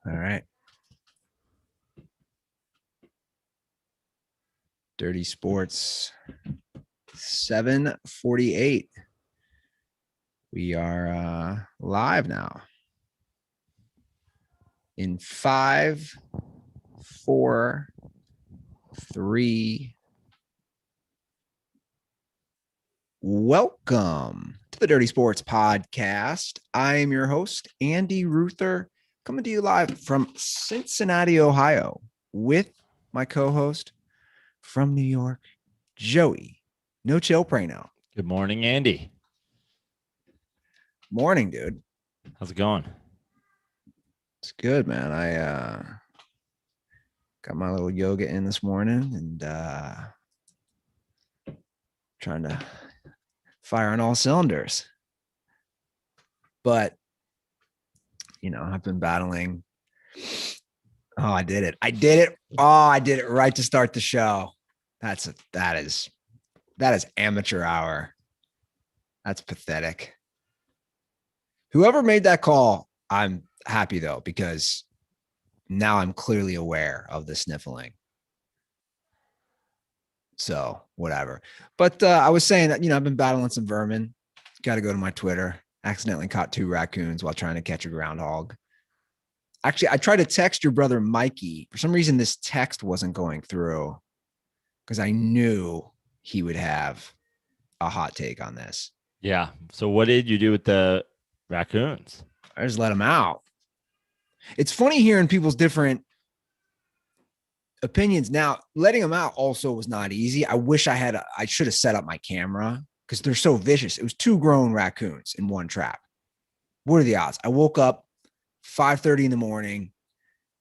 All right. Dirty Sports 7:48. We are live now. In 5, 4, 3. Welcome to the Dirty Sports Podcast. I am your host, Andy Ruther, coming to you live from Cincinnati, Ohio, with my co-host from New York, Joey No Chill Prano. Good morning, Andy. Morning, dude. How's it going? It's good, man. I got my little yoga in this morning and trying to fire on all cylinders. But, I've been battling. Oh, I did it. Oh, I did it right to start the show. That is amateur hour. That's pathetic. Whoever made that call, I'm happy though, because now I'm clearly aware of the sniffling. So whatever. But I was saying that, I've been battling some vermin. Got to go to my Twitter. Accidentally caught 2 raccoons while trying to catch a groundhog. Actually, I tried to text your brother, Mikey. For some reason, this text wasn't going through because I knew he would have a hot take on this. Yeah. So what did you do with the raccoons? I just let them out. It's funny hearing people's different opinions. Now, letting them out also was not easy. I wish I should have set up my camera because they're so vicious. It was 2 grown raccoons in one trap. What are the odds? I woke up 5:30 in the morning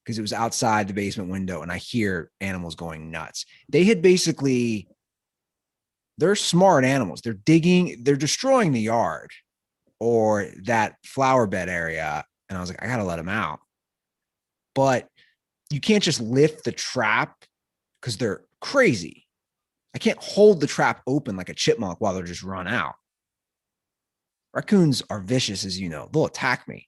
because it was outside the basement window and I hear animals going nuts. They had they're smart animals. They're destroying the yard or that flower bed area. And I was like, I got to let them out. But you can't just lift the trap because they're crazy. I can't hold the trap open like a chipmunk while they're just run out. Raccoons are vicious, as you know. They'll attack me.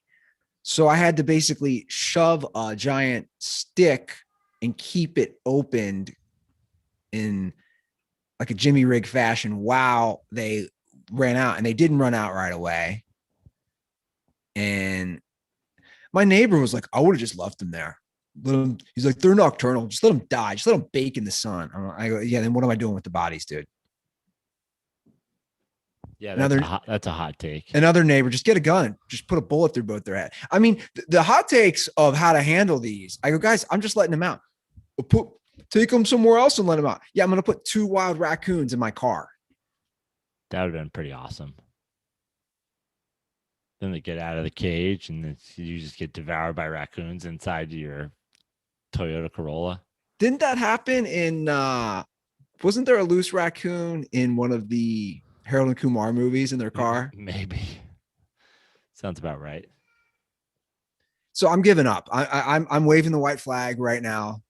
So I had to basically shove a giant stick and keep it opened in like a Jimmy Rig fashion while they ran out. And they didn't run out right away. And my neighbor was like, I would have just left them there. He's like, they're nocturnal. Just let them die. Just let them bake in the sun. I go, yeah, then what am I doing with the bodies, dude? Yeah, that's a hot take. Another neighbor, just get a gun. Just put a bullet through both their head. I mean, the hot takes of how to handle these. I go, guys, I'm just letting them out. Take them somewhere else and let them out. Yeah, I'm going to put 2 wild raccoons in my car. That would have been pretty awesome. Then they get out of the cage and you just get devoured by raccoons inside your Toyota Corolla. Didn't that happen in wasn't there a loose raccoon in one of the Harold and Kumar movies in their car? Maybe. Sounds about right. So I'm giving up. I'm waving the white flag right now.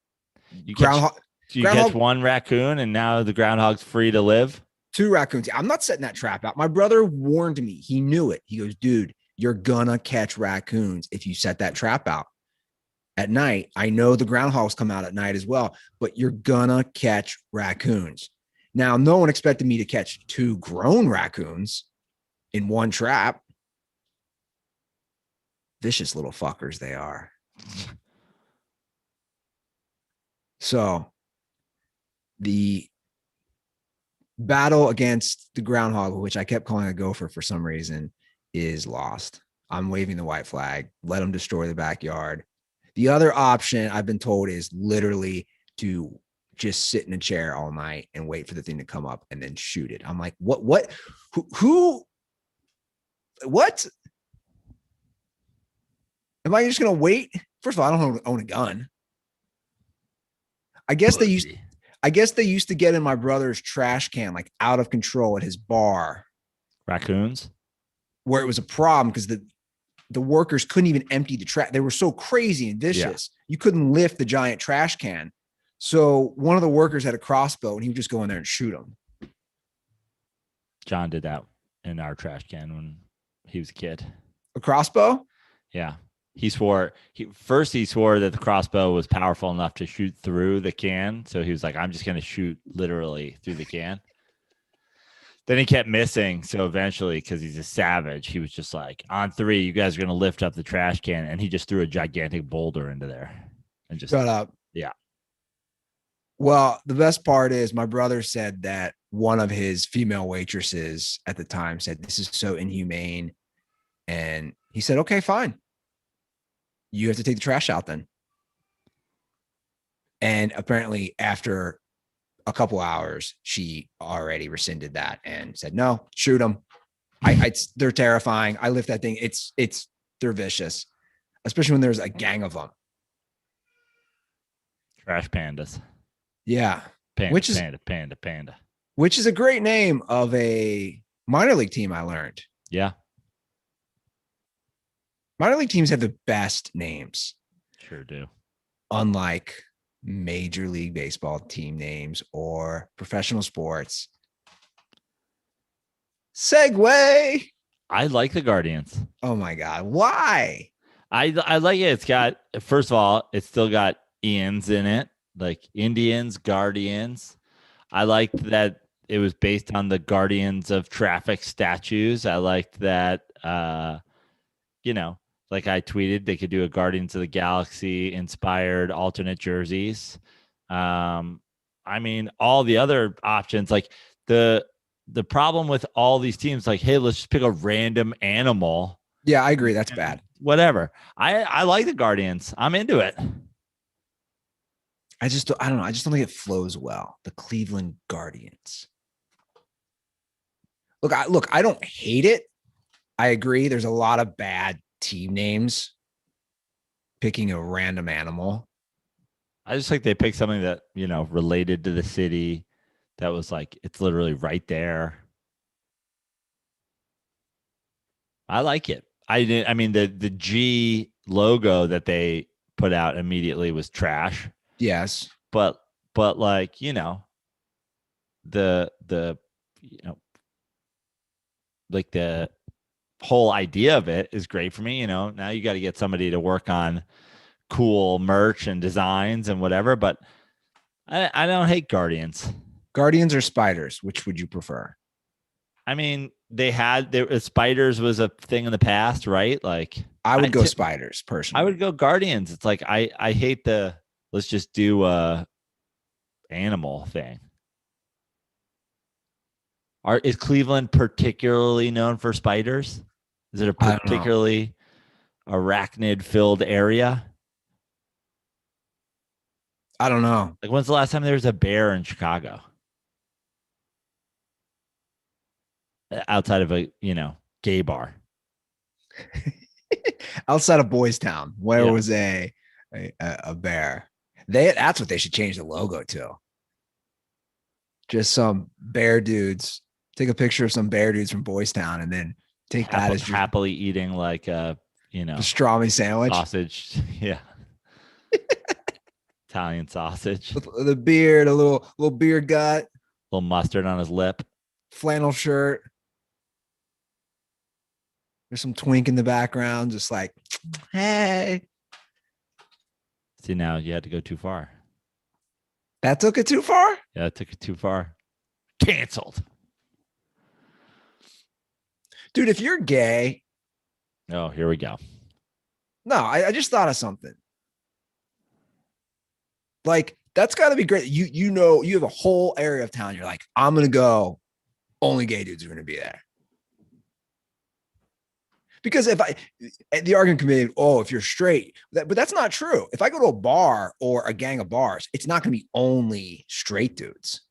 You catch 1 raccoon and now the groundhog's free to live? 2 raccoons. I'm not setting that trap out. My brother warned me. He knew it. He goes, dude, you're gonna catch raccoons if you set that trap out at night. I know the groundhogs come out at night as well, but you're gonna catch raccoons. Now, no one expected me to catch 2 grown raccoons in one trap. Vicious little fuckers they are. So the battle against the groundhog, which I kept calling a gopher for some reason, is lost. I'm waving the white flag. Let them destroy the backyard. The other option I've been told is literally to just sit in a chair all night and wait for the thing to come up and then shoot it. I'm like, what? Who? What? Am I just going to wait? First of all, I don't own a gun. I guess they used to get in my brother's trash can, like out of control at his bar. Raccoons? Where it was a problem because the workers couldn't even empty the trash. They were so crazy and vicious. Yeah. You couldn't lift the giant trash can. So one of the workers had a crossbow and he would just go in there and shoot them. John did that in our trash can when he was a kid. A crossbow? Yeah. He swore he swore that the crossbow was powerful enough to shoot through the can. So he was like, I'm just gonna shoot literally through the can. Then he kept missing. So eventually, because he's a savage, he was just like, on three, you guys are gonna lift up the trash can. And he just threw a gigantic boulder into there. And just Shut up. yeah. Well, the best part is my brother said that one of his female waitresses at the time said, "This is so inhumane." And he said, "Okay, fine. You have to take the trash out then." And apparently, after a couple hours, she already rescinded that and said, "No, shoot them. They're terrifying. I lift that thing. They're vicious, especially when there's a gang of them." Trash pandas. Yeah, Panda, which is panda, panda, panda. which is a great name of a minor league team. I learned Yeah, minor league teams have the best names, sure do. unlike Major League Baseball team names or professional sports. Segway. I like the Guardians. Oh my God. Why? I like it. It's got, first of all, it's still got Ians in it, like Indians, Guardians. I liked that it was based on the Guardians of Traffic statues. I liked that, like I tweeted, they could do a Guardians of the Galaxy inspired alternate jerseys. I mean, all the other options, like the problem with all these teams, like, hey, let's just pick a random animal. Yeah, I agree. That's bad. Whatever. I like the Guardians. I'm into it. I don't know. I just don't think it flows well. The Cleveland Guardians. Look, I don't hate it. I agree. There's a lot of bad team names. Picking a random animal. I just like they picked something that, related to the city, that was like, it's literally right there. I like it. I mean, the G logo that they put out immediately was trash. Yes. But like, the like the whole idea of it is great for me. Now you got to get somebody to work on cool merch and designs and whatever, but I don't hate Guardians. Guardians or spiders? Which would you prefer? I mean, spiders was a thing in the past, right? Like I would go spiders personally. I would go Guardians. It's like I hate the let's just do a animal thing. Is Cleveland particularly known for spiders? Is it a particularly arachnid filled area? I don't know. Like, when's the last time there was a bear in Chicago? Outside of a, gay bar. Outside of Boys Town, where was a bear. That's what they should change the logo to. Just some bear dudes. Take a picture of some bear dudes from Boys Town and then take that as happily eating like a, pastrami sandwich. Sausage. Yeah. Italian sausage. With the beard, a little beard gut. A little mustard on his lip. Flannel shirt. There's some twink in the background, just like, hey. See, now you had to go too far. That took it too far? Yeah, it took it too far. Canceled. Dude, if you're gay. Oh, here we go. No, I just thought of something. Like, that's got to be great. You have a whole area of town. You're like, I'm going to go. Only gay dudes are going to be there. Because the argument can be, if you're straight, but that's not true. If I go to a bar or a gang of bars, it's not going to be only straight dudes.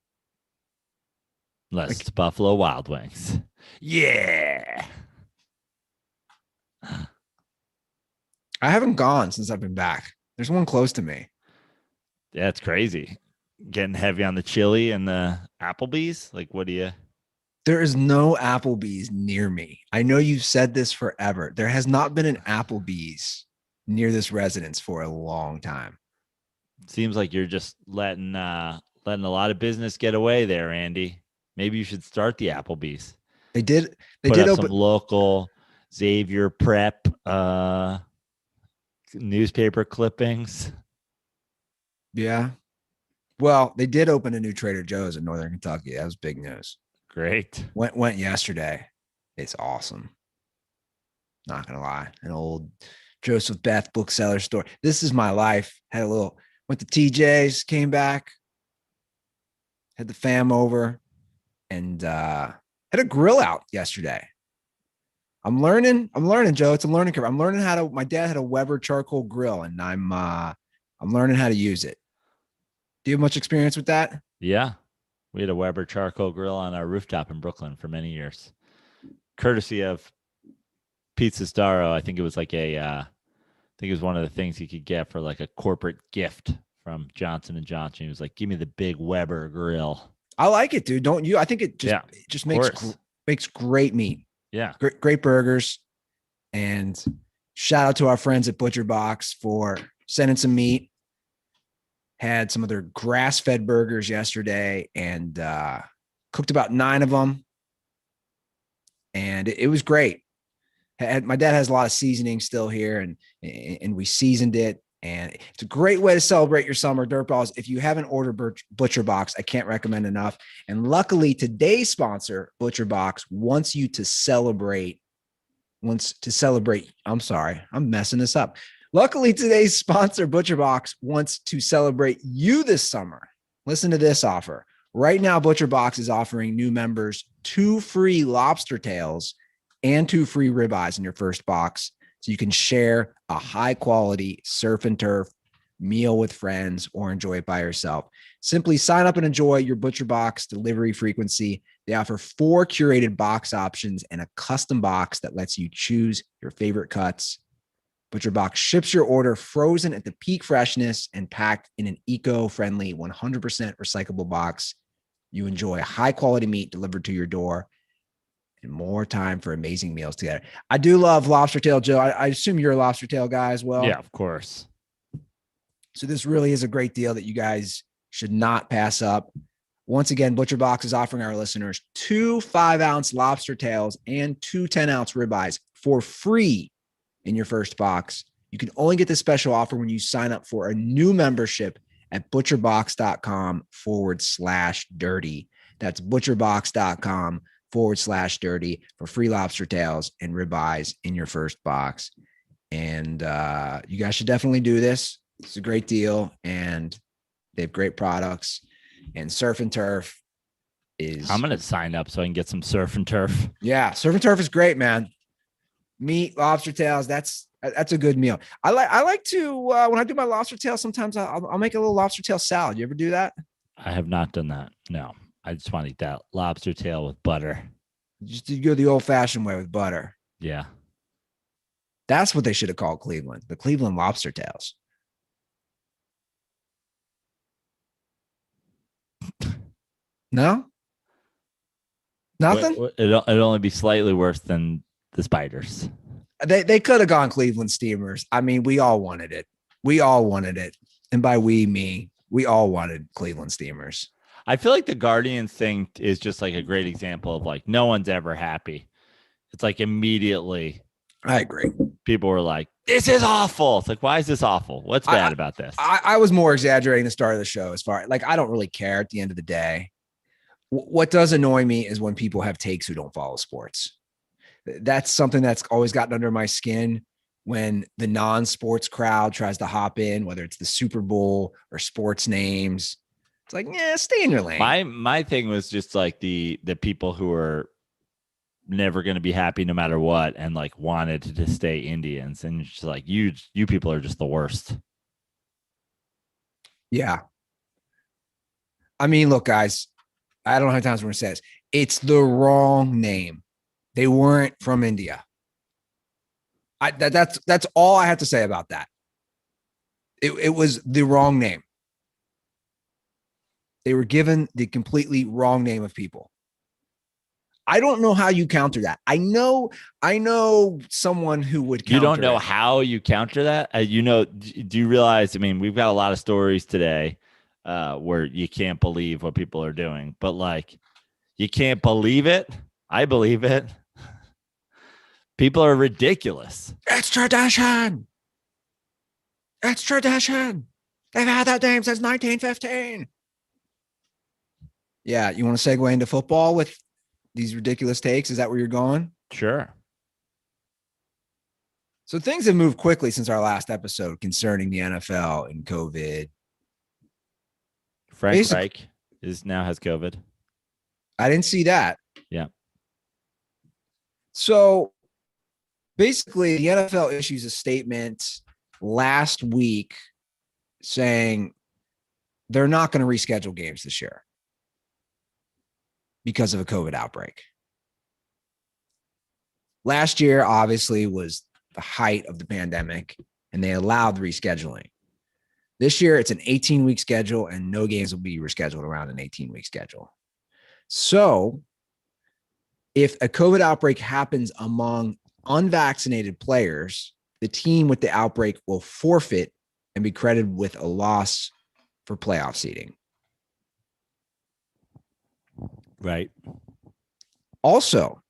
Unless it's Buffalo Wild Wings. Yeah. I haven't gone since I've been back. There's one close to me. Yeah, it's crazy. Getting heavy on the chili and the Applebee's. Like, what do you... There is no Applebee's near me. I know you've said this forever. There has not been an Applebee's near this residence for a long time. Seems like you're just letting a lot of business get away there, Andy. Maybe you should start the Applebee's. They did open some local Xavier prep newspaper clippings. Yeah. Well, they did open a new Trader Joe's in Northern Kentucky. That was big news. Great. Went yesterday. It's awesome. Not gonna lie. An old Joseph Beth bookseller store. This is my life. Had a little, went to TJ's, came back, had the fam over, and had a grill out yesterday. I'm learning, Joe. It's a learning curve. I'm learning how to. My dad had a Weber charcoal grill, and I'm learning how to use it. Do you have much experience with that? Yeah. We had a Weber charcoal grill on our rooftop in Brooklyn for many years, courtesy of Pizza Starro. I think it was like I think it was one of the things you could get for like a corporate gift from Johnson and Johnson. He was like, "Give me the big Weber grill." I like it, dude. Don't you? I think it just makes great meat. Yeah. Great burgers. And shout out to our friends at Butcher Box for sending some meat. Had some of their grass-fed burgers yesterday and cooked about 9 of them. And it was great. My dad has a lot of seasoning still here, and we seasoned it. And it's a great way to celebrate your summer. DirtBalls. If you haven't ordered Butcher Box, I can't recommend enough. And luckily, today's sponsor, Butcher Box, wants to celebrate. I'm sorry, I'm messing this up. Luckily, today's sponsor, Butcher Box, wants to celebrate you this summer. Listen to this offer. Right now, Butcher Box is offering new members 2 free lobster tails and 2 free ribeyes in your first box, so you can share a high-quality surf and turf meal with friends or enjoy it by yourself. Simply sign up and enjoy your Butcher Box delivery frequency. They offer 4 curated box options and a custom box that lets you choose your favorite cuts. Butcher Box ships your order frozen at the peak freshness and packed in an eco-friendly 100% recyclable box. You enjoy high-quality meat delivered to your door and more time for amazing meals together. I do love lobster tail, Joe. I assume you're a lobster tail guy as well. Yeah, of course. So this really is a great deal that you guys should not pass up. Once again, Butcher Box is offering our listeners 2 5-ounce lobster tails and 2 10-ounce ribeyes for free in your first box. You can only get this special offer when you sign up for a new membership at butcherbox.com/dirty. That's butcherbox.com/dirty for free lobster tails and ribeyes in your first box. And you guys should definitely do this. It's a great deal, and they have great products. And Surf and Turf is... I'm going to sign up so I can get some Surf and Turf. Yeah, Surf and Turf is great, man. Meat, lobster tails, that's a good meal. I like to, when I do my lobster tail, sometimes I'll make a little lobster tail salad. You ever do that? I have not done that. No, I just want to eat that lobster tail with butter. Just to go the old-fashioned way with butter. Yeah. That's what they should have called Cleveland, the Cleveland lobster tails. No? Nothing? It'd only be slightly worse than the spiders. They could have gone Cleveland Steamers. I mean, we all wanted it. And by me, we all wanted Cleveland Steamers. I feel like the Guardians thing is just like a great example of like no one's ever happy. It's like immediately. I agree. People were like, this is awful. It's like, why is this awful? What's bad about this? I was more exaggerating the start of the show as far like I don't really care at the end of the day. What does annoy me is when people have takes who don't follow sports. That's something that's always gotten under my skin when the non-sports crowd tries to hop in, whether it's the Super Bowl or sports names. It's like, yeah, stay in your lane. My thing was just like the people who are never going to be happy no matter what and like wanted to stay Indians, and just like you people are just the worst. Yeah. I mean, look, guys, I don't know how many times we're going to say this. It's the wrong name. They weren't from India. That's all I have to say about that. It was the wrong name. They were given the completely wrong name of people. I don't know how you counter that. I know someone who would counter. You don't know how you counter that? Do you realize, I mean, we've got a lot of stories today where you can't believe what people are doing, but like, you can't believe it. I believe it. People are ridiculous. It's tradition. It's tradition. They've had that name since 1915. Yeah, you want to segue into football with these ridiculous takes? Is that where you're going? Sure. So things have moved quickly since our last episode concerning the NFL and COVID. Frank Reich now has COVID. I didn't see that. Yeah. So basically, the NFL issues a statement last week saying they're not going to reschedule games this year because of a COVID outbreak. Last year, obviously, was the height of the pandemic, and they allowed rescheduling. This year, it's an 18-week schedule, and no games will be rescheduled around an 18-week schedule. So if a COVID outbreak happens among unvaccinated players, the team with the outbreak will forfeit and be credited with a loss for playoff seeding. Right. Also,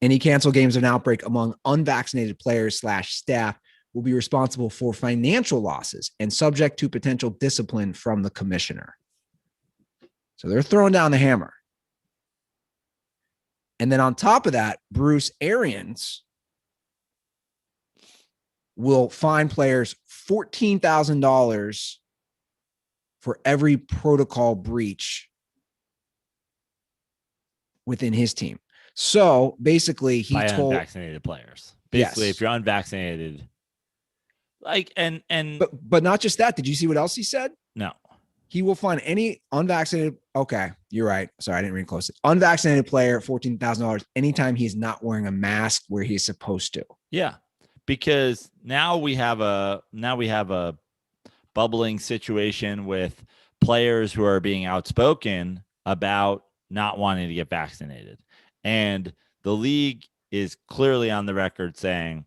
any canceled games of an outbreak among unvaccinated players / staff will be responsible for financial losses and subject to potential discipline from the commissioner. So they're throwing down the hammer. And then on top of that, Bruce Arians will fine players $14,000 for every protocol breach within his team. So basically, he told unvaccinated players. Basically, yes. If you're unvaccinated, but not just that. Did you see what else he said? No. He will fine any unvaccinated. Okay, you're right. Sorry, I didn't read close. Unvaccinated player, $14,000 anytime he's not wearing a mask where he's supposed to. Yeah, because now we have a bubbling situation with players who are being outspoken about not wanting to get vaccinated, and the league is clearly on the record saying,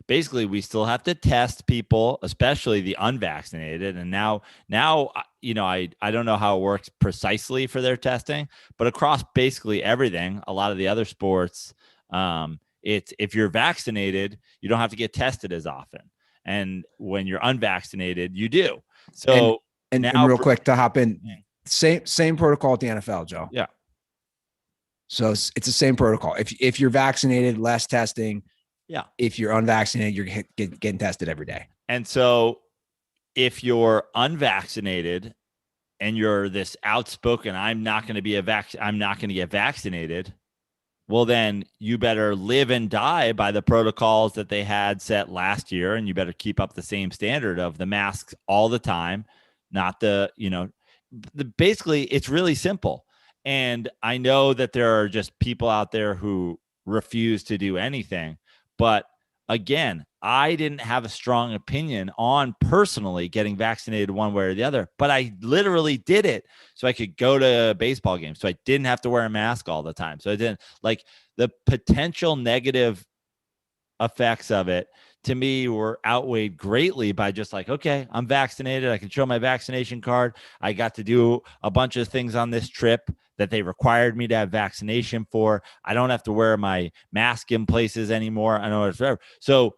basically we still have to test people, especially the unvaccinated. And now, I don't know how it works precisely for their testing, but across basically everything, a lot of the other sports, it's if you're vaccinated, you don't have to get tested as often. And when you're unvaccinated, you do. So and real quick to hop in, same protocol at the NFL, Joe. Yeah. So it's the same protocol. If you're vaccinated, less testing. Yeah. If you're unvaccinated, you're getting tested every day. And so if you're unvaccinated and you're this outspoken, I'm not going to get vaccinated. Well, then you better live and die by the protocols that they had set last year. And you better keep up the same standard of the masks all the time, not basically it's really simple. And I know that there are just people out there who refuse to do anything. But again, I didn't have a strong opinion on personally getting vaccinated one way or the other, but I literally did it so I could go to baseball games. So I didn't have to wear a mask all the time. So I didn't the potential negative effects of it to me were outweighed greatly by just okay, I'm vaccinated. I can show my vaccination card. I got to do a bunch of things on this trip that they required me to have vaccination for. I don't have to wear my mask in places anymore. I know it's forever. So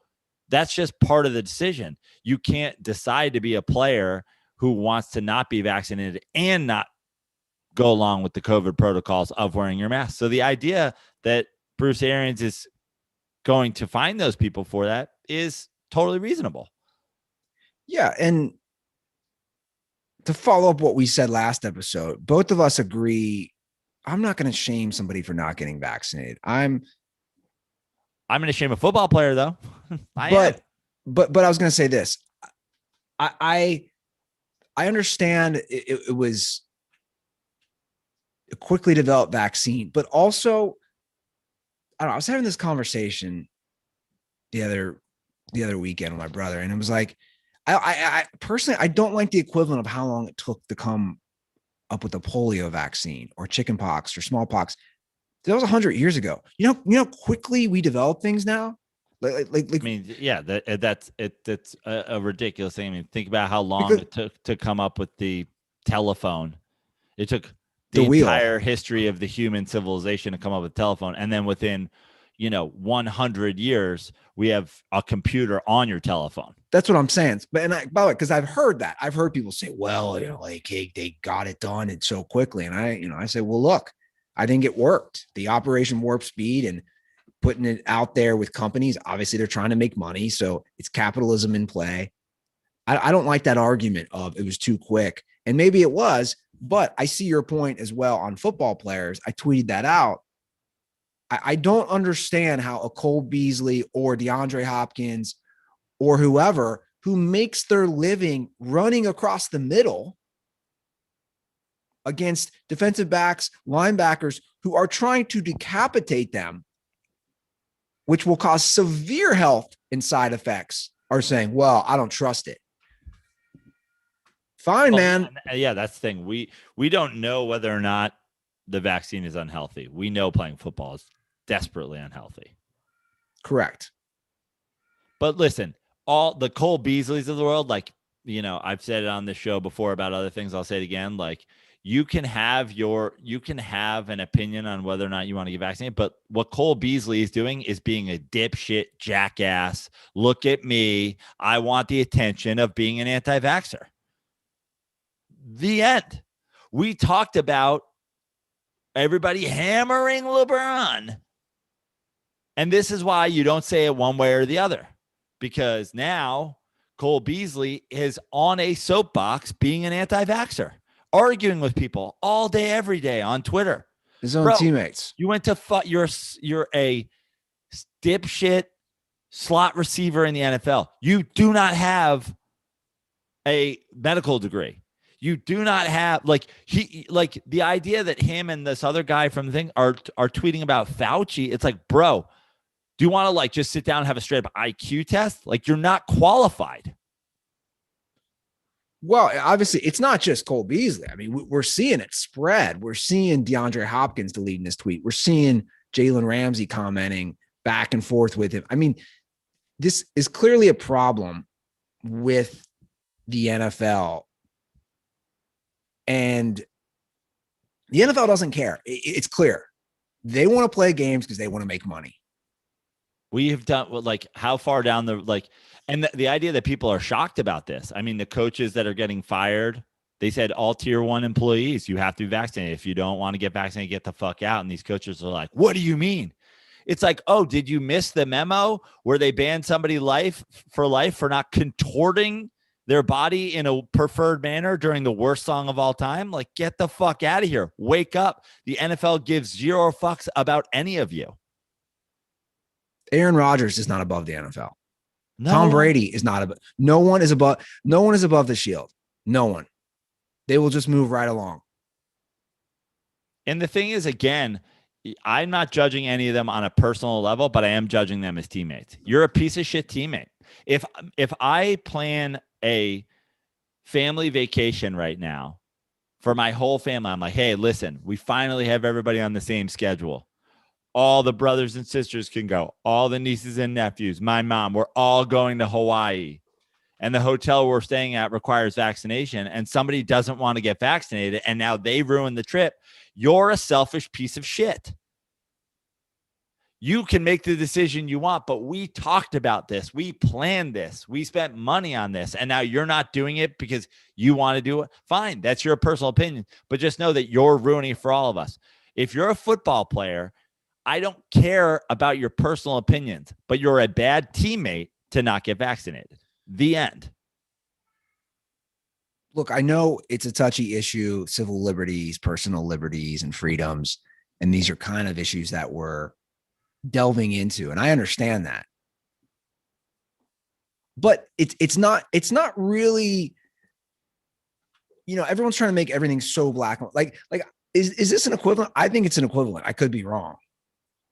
that's just part of the decision. You can't decide to be a player who wants to not be vaccinated and not go along with the COVID protocols of wearing your mask. So the idea that Bruce Arians is going to find those people for that is totally reasonable. Yeah. And to follow up what we said last episode, both of us agree. I'm not going to shame somebody for not getting vaccinated. I'm going to shame a football player though. But I was going to say this. I understand it was a quickly developed vaccine, but also, I don't know, I was having this conversation the other weekend with my brother, and it was like, I personally, I don't like the equivalent of how long it took to come up with a polio vaccine or chickenpox or smallpox. That was 100 years ago. You know how quickly we develop things now. I mean, yeah, that's a ridiculous thing. I mean, think about how long it took to come up with the telephone. It took the entire history of the human civilization to come up with telephone, and then within 100 years, we have a computer on your telephone. That's what I'm saying. But by the way, because I've heard that. I've heard people say, well, like, hey, they got it done and so quickly. And I say, well, look, I think it worked. The Operation Warp Speed and putting it out there with companies, obviously they're trying to make money. So it's capitalism in play. I don't like that argument of it was too quick. And maybe it was, but I see your point as well on football players. I tweeted that out. I don't understand how a Cole Beasley or DeAndre Hopkins or whoever who makes their living running across the middle against defensive backs, linebackers who are trying to decapitate them, which will cause severe health and side effects, are saying, well, I don't trust it. Fine, man. Yeah, that's the thing. We don't know whether or not the vaccine is unhealthy. We know playing football is desperately unhealthy. Correct. But listen, all the Cole Beasleys of the world, like, I've said it on the show before about other things. I'll say it again. Like, you can have an opinion on whether or not you want to get vaccinated, but what Cole Beasley is doing is being a dipshit jackass. Look at me. I want the attention of being an anti-vaxxer. The end. We talked about everybody hammering LeBron. And this is why you don't say it one way or the other, because now Cole Beasley is on a soapbox being an anti-vaxxer, arguing with people all day, every day on Twitter. His own teammates. You went to you're a dipshit slot receiver in the NFL. You do not have a medical degree. You do not have the idea that him and this other guy from the thing are tweeting about Fauci. It's like, bro, do you want to just sit down and have a straight up IQ test? Like, you're not qualified. Well, obviously, it's not just Cole Beasley. I mean, we're seeing it spread. We're seeing DeAndre Hopkins deleting his tweet. We're seeing Jalen Ramsey commenting back and forth with him. I mean, this is clearly a problem with the NFL. And the NFL doesn't care. It's clear. They want to play games because they want to make money. We have done how far down and the idea that people are shocked about this. I mean, the coaches that are getting fired, they said all tier 1 employees, you have to be vaccinated. If you don't want to get vaccinated, get the fuck out. And these coaches are like, what do you mean? It's like, oh, did you miss the memo where they banned somebody for life for not contorting their body in a preferred manner during the worst song of all time? Like, get the fuck out of here. Wake up. The NFL gives 0 fucks about any of you. Aaron Rodgers is not above the NFL. No. Tom Brady is not above. No one is above the shield. No one. They will just move right along. And the thing is, again, I'm not judging any of them on a personal level, but I am judging them as teammates. You're a piece of shit teammate. If I plan a family vacation right now for my whole family, I'm like, hey, listen, we finally have everybody on the same schedule. All the brothers and sisters can go. All the nieces and nephews, my mom, we're all going to Hawaii. And the hotel we're staying at requires vaccination. And somebody doesn't want to get vaccinated. And now they ruin the trip. You're a selfish piece of shit. You can make the decision you want, but we talked about this. We planned this. We spent money on this. And now you're not doing it because you want to do it. Fine. That's your personal opinion. But just know that you're ruining it for all of us. If you're a football player, I don't care about your personal opinions, but you're a bad teammate to not get vaccinated. The end. Look, I know it's a touchy issue, civil liberties, personal liberties, and freedoms. And these are kind of issues that we're delving into. And I understand that. But it's not really, everyone's trying to make everything so black. Like, is this an equivalent? I think it's an equivalent. I could be wrong.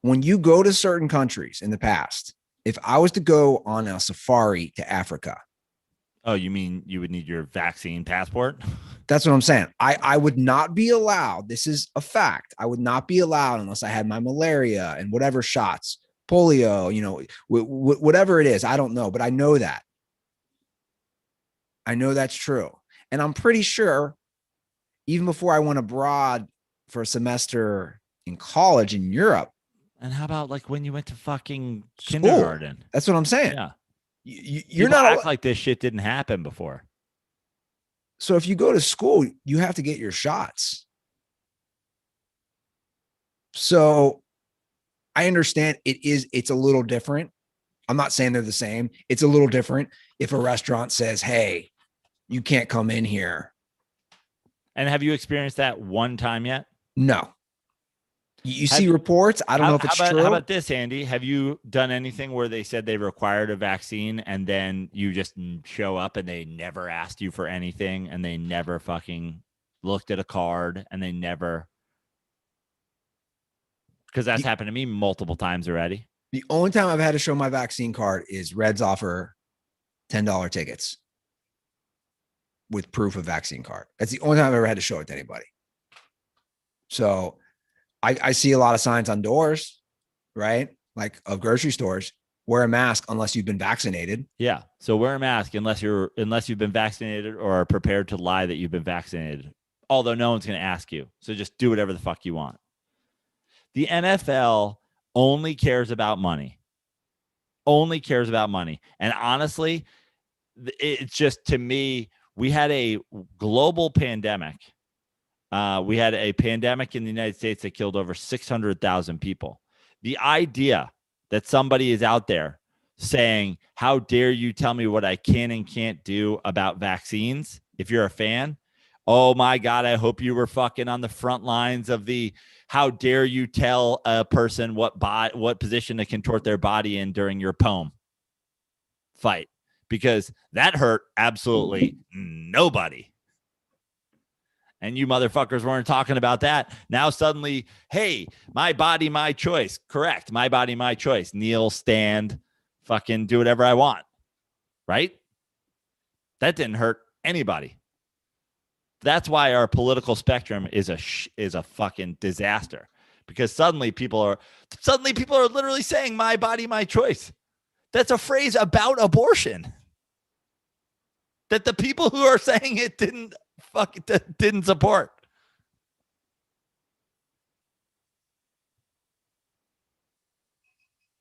When you go to certain countries in the past, if I was to go on a safari to Africa. Oh, you mean you would need your vaccine passport? That's what I'm saying. I would not be allowed. This is a fact. I would not be allowed unless I had my malaria and whatever shots, polio, whatever it is. I don't know, but I know that. I know that's true. And I'm pretty sure even before I went abroad for a semester in college in Europe, And how about like when you went to fucking School. kindergarten? That's what I'm saying. Yeah. You're People not act like this shit didn't happen before. So if you go to school, you have to get your shots. So I understand it's a little different. I'm not saying they're the same. It's a little different if a restaurant says, hey, you can't come in here. And have you experienced that one time yet? No. You see reports. I don't know if it's true. How about this, Andy? Have you done anything where they said they required a vaccine and then you just show up and they never asked you for anything and they never fucking looked at a card and they never? Because that's happened to me multiple times already. The only time I've had to show my vaccine card is Reds offer $10 tickets with proof of vaccine card. That's the only time I've ever had to show it to anybody. So I see a lot of signs on doors, right? Like of grocery stores, wear a mask unless you've been vaccinated. Yeah. So wear a mask unless you've been vaccinated or are prepared to lie that you've been vaccinated. Although no one's going to ask you. So just do whatever the fuck you want. The NFL only cares about money. Only cares about money. And honestly, it's just, to me, we had a global pandemic. We had a pandemic in the United States that killed over 600,000 people. The idea that somebody is out there saying, how dare you tell me what I can and can't do about vaccines? If you're a fan, oh my God, I hope you were fucking on the front lines of the, how dare you tell a person what position to contort their body in during your poem fight, because that hurt absolutely nobody. And you motherfuckers weren't talking about that. Now suddenly, hey, my body, my choice. Correct. My body, my choice. Kneel, stand, fucking do whatever I want. Right? That didn't hurt anybody. That's why our political spectrum is a fucking disaster, because suddenly people are literally saying my body, my choice. That's a phrase about abortion that the people who are saying it didn't support.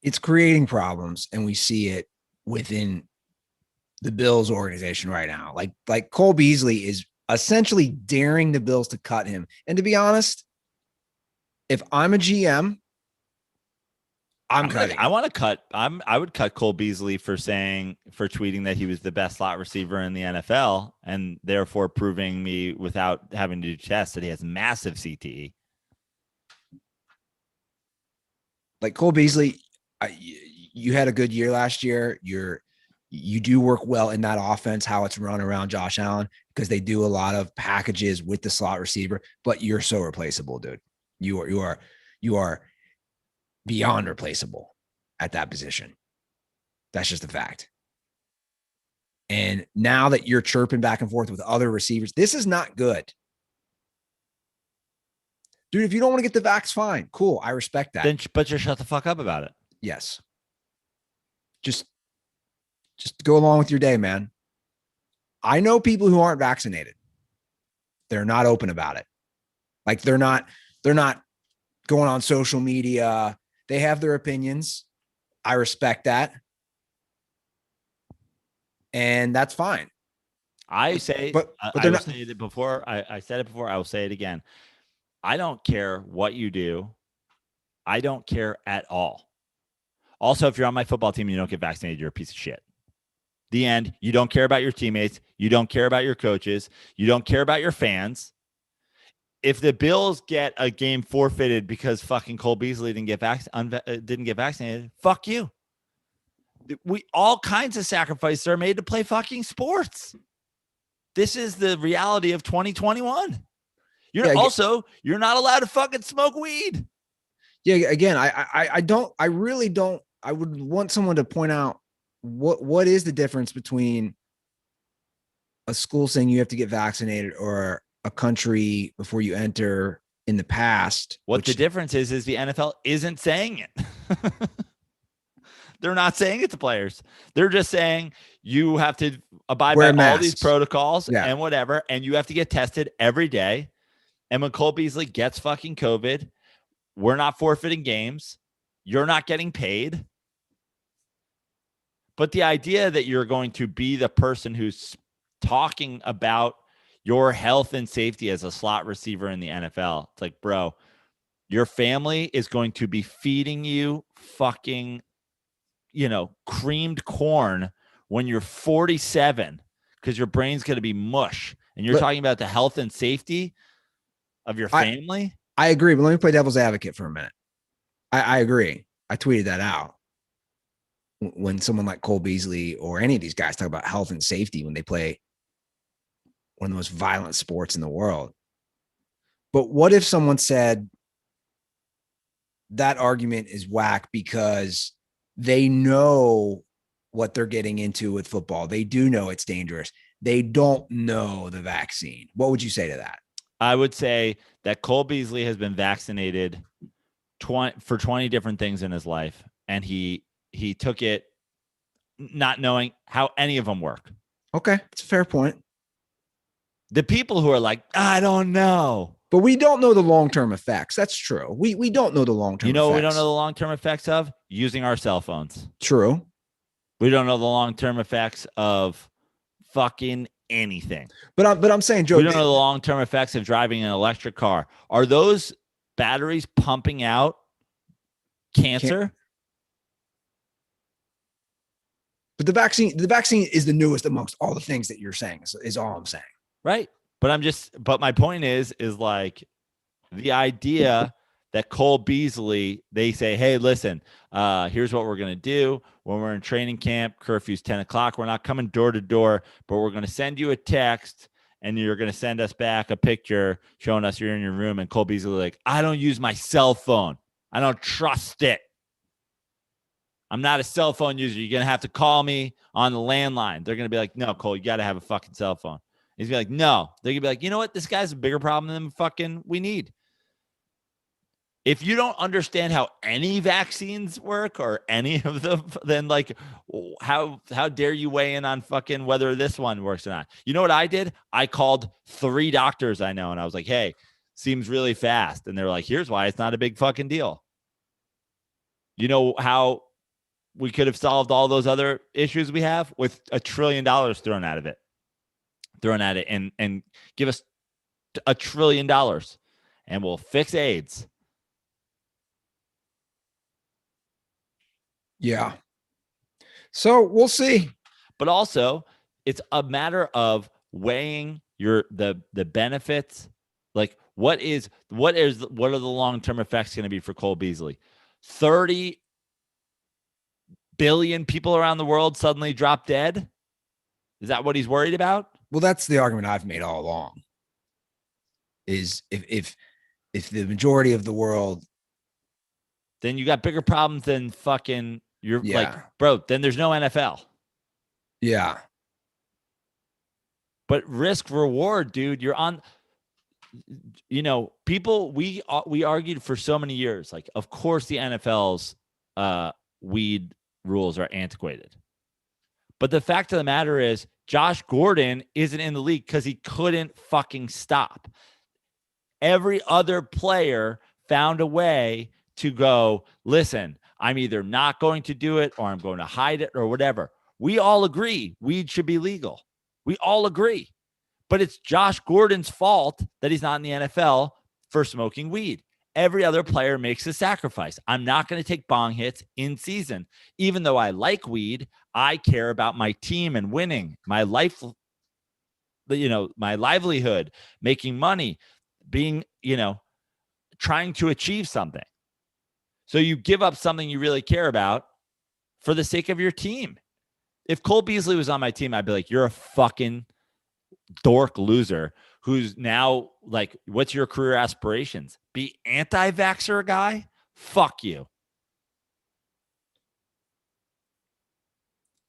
It's creating problems, and we see it within the Bills organization right now. Like Cole Beasley is essentially daring the Bills to cut him. And to be honest, if I'm a GM, I'm cutting. I want to cut. I would cut Cole Beasley for tweeting that he was the best slot receiver in the NFL, and therefore proving me without having to do tests that he has massive CTE. Like Cole Beasley, you had a good year last year. You do work well in that offense, how it's run around Josh Allen, because they do a lot of packages with the slot receiver, but you're so replaceable, dude. You are beyond replaceable at that position. That's just a fact. And now that you're chirping back and forth with other receivers, this is not good. Dude, if you don't want to get the vax, fine. Cool. I respect that. But just shut the fuck up about it. Yes. Just go along with your day, man. I know people who aren't vaccinated. They're not open about it. Like they're not going on social media. They have their opinions. I respect that. And that's fine. I say, but I said it before. I said it before. I will say it again. I don't care what you do. I don't care at all. Also, if you're on my football team and you don't get vaccinated, you're a piece of shit. The end. You don't care about your teammates. You don't care about your coaches. You don't care about your fans. If the Bills get a game forfeited because fucking Cole Beasley didn't get vaccinated, fuck you. All kinds of sacrifices are made to play fucking sports. This is the reality of 2021. You're not allowed to fucking smoke weed. Yeah, again, I really don't. I would want someone to point out what is the difference between a school saying you have to get vaccinated or a country before you enter in the past. What the difference is the NFL isn't saying it. They're not saying it to players. They're just saying you have to abide by all these protocols and whatever, and you have to get tested every day. And when Cole Beasley gets fucking COVID, we're not forfeiting games. you're not getting paid. But the idea that you're going to be the person who's talking about your health and safety as a slot receiver in the NFL, it's like, bro, your family is going to be feeding you fucking, creamed corn when you're 47 because your brain's going to be mush. And you're talking about the health and safety of your family? I agree, but let me play devil's advocate for a minute. I agree. I tweeted that out. When someone like Cole Beasley or any of these guys talk about health and safety when they play one of the most violent sports in the world. But what if someone said that argument is whack because they know what they're getting into with football? They do know it's dangerous. They don't know the vaccine. What would you say to that? I would say that Cole Beasley has been vaccinated for 20 different things in his life, and he took it not knowing how any of them work. Okay, it's a fair point. The people who are like, I don't know. But we don't know the long-term effects. That's true. We don't know the long-term effects. You know what we don't know the long-term effects of? Using our cell phones. True. We don't know the long-term effects of fucking anything. But I'm saying, Joe, we don't know the long-term effects of driving an electric car. Are those batteries pumping out cancer? But the vaccine is the newest amongst all the things that you're saying is all I'm saying. Right. But my point is like the idea that Cole Beasley, they say, hey, listen, here's what we're going to do when we're in training camp. Curfew's 10 o'clock. We're not coming door to door, but we're going to send you a text and you're going to send us back a picture showing us you're in your room. And Cole Beasley like, I don't use my cell phone. I don't trust it. I'm not a cell phone user. You're going to have to call me on the landline. They're going to be like, no, Cole, you got to have a fucking cell phone. He's going to be like, no. They're going to be like, you know what? This guy's a bigger problem than fucking we need. If you don't understand how any vaccines work or any of them, then like, how dare you weigh in on fucking whether this one works or not? You know what I did? I called 3 doctors I know, and I was like, hey, seems really fast. And they're like, here's why it's not a big fucking deal. You know how we could have solved all those other issues we have with $1 trillion thrown at it and give us $1 trillion and we'll fix AIDS. Yeah. So we'll see. But also it's a matter of weighing the benefits. Like what are the long-term effects going to be for Cole Beasley? 30 billion people around the world suddenly drop dead? Is that what he's worried about? Well, that's the argument I've made all along. Is if the majority of the world, then you got bigger problems than fucking like, bro, then there's no NFL. Yeah. But risk reward, dude, you're on, people, we argued for so many years. Like, of course the NFL's weed rules are antiquated. But the fact of the matter is Josh Gordon isn't in the league because he couldn't fucking stop. Every other player found a way to go, listen, I'm either not going to do it or I'm going to hide it or whatever. We all agree weed should be legal. We all agree. But it's Josh Gordon's fault that he's not in the NFL for smoking weed. Every other player makes a sacrifice. I'm not going to take bong hits in season. Even though I like weed, I care about my team and winning, my life, my livelihood, making money, being, trying to achieve something. So you give up something you really care about for the sake of your team. If Cole Beasley was on my team, I'd be like, you're a fucking dork loser who's now like, what's your career aspirations? Be anti-vaxxer guy? Fuck you.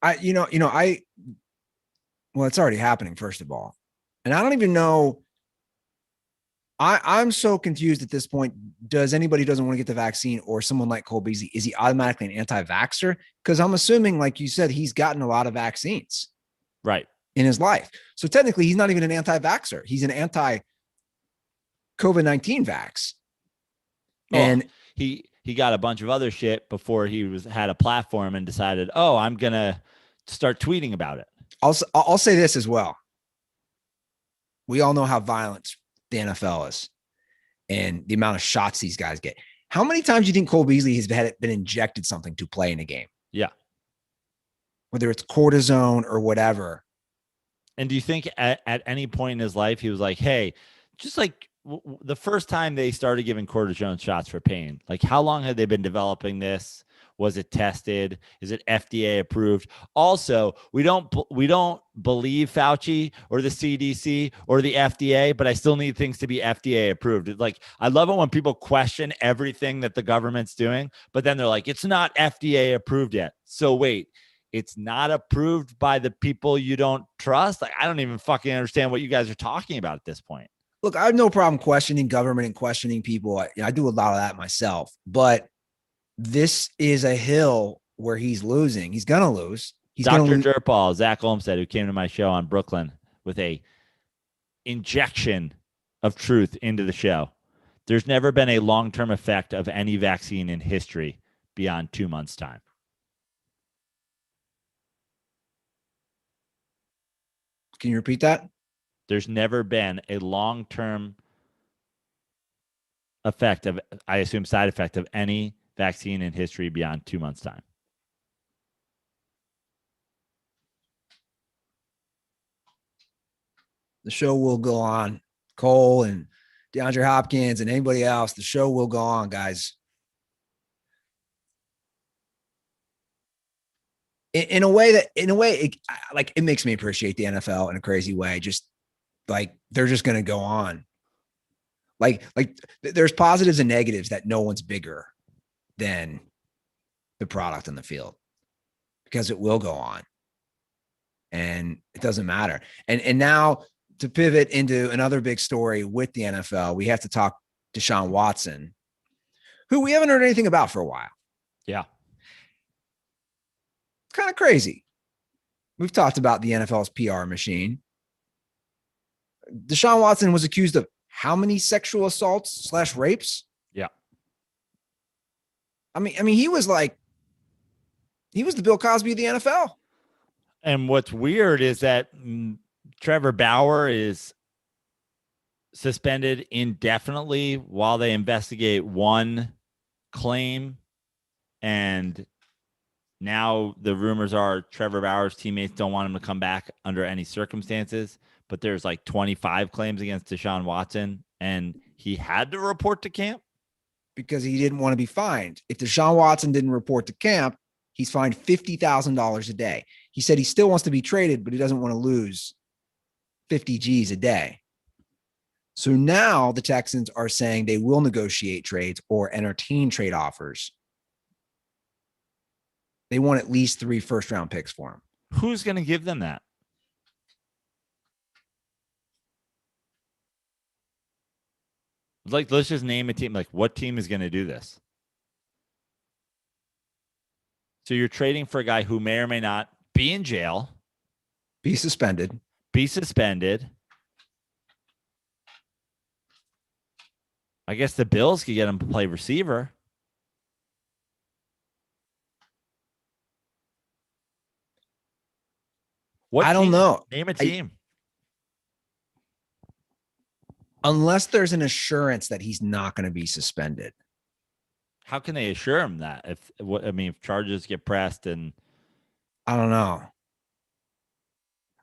Well, it's already happening, first of all. And I don't even know. I'm so confused at this point. Does anybody doesn't want to get the vaccine or someone like Cole Beasley, is he automatically an anti-vaxxer? Because I'm assuming, like you said, he's gotten a lot of vaccines. Right. In his life. So technically he's not even an anti-vaxxer. He's an anti-COVID-19 vax. And he got a bunch of other shit before he had a platform and decided, oh, I'm going to start tweeting about it. I'll say this as well. We all know how violent the NFL is and the amount of shots these guys get. How many times do you think Cole Beasley has been injected something to play in a game? Yeah. Whether it's cortisone or whatever. And do you think at any point in his life, he was like, hey, just like the first time they started giving cortisone shots for pain, like how long had they been developing this? Was it tested? Is it FDA approved? Also, we don't believe Fauci or the CDC or the FDA, but I still need things to be FDA approved. Like, I love it when people question everything that the government's doing, but then they're like, it's not FDA approved yet. So wait, it's not approved by the people you don't trust? Like, I don't even fucking understand what you guys are talking about at this point. Look, I have no problem questioning government and questioning people. I do a lot of that myself, but this is a hill where he's losing. He's going to lose. He's going to lose. Dr. DirtBall, Zach Olmstead, who came to my show on Brooklyn with a injection of truth into the show. There's never been a long-term effect of any vaccine in history beyond 2 months' time. Can you repeat that? There's never been a long-term effect of, I assume, side effect of any vaccine in history beyond 2 months' time. The show will go on. Cole and DeAndre Hopkins and anybody else, the show will go on, guys. In a way, it makes me appreciate the NFL in a crazy way. Just like they're just going to go on. Like there's positives and negatives that no one's bigger than the product on the field because it will go on and it doesn't matter. And now to pivot into another big story with the NFL, we have to talk Deshaun Watson, who we haven't heard anything about for a while. Yeah. It's kind of crazy. We've talked about the NFL's PR machine. Deshaun Watson was accused of how many sexual assaults / rapes? Yeah. I mean, he was the Bill Cosby of the NFL. And what's weird is that Trevor Bauer is suspended indefinitely while they investigate one claim. And now the rumors are Trevor Bauer's teammates don't want him to come back under any circumstances. But there's like 25 claims against Deshaun Watson, and he had to report to camp because he didn't want to be fined. If Deshaun Watson didn't report to camp, he's fined $50,000 a day. He said he still wants to be traded, but he doesn't want to lose 50 G's a day. So now the Texans are saying they will negotiate trades or entertain trade offers. They want at least 3 first-round picks for him. Who's going to give them that? Like, let's just name a team. Like, what team is going to do this? So you're trading for a guy who may or may not be in jail, be suspended. I guess the Bills could get him to play receiver. I don't know. Name a team. Unless there's an assurance that he's not going to be suspended. How can they assure him that? If charges get pressed and I don't know.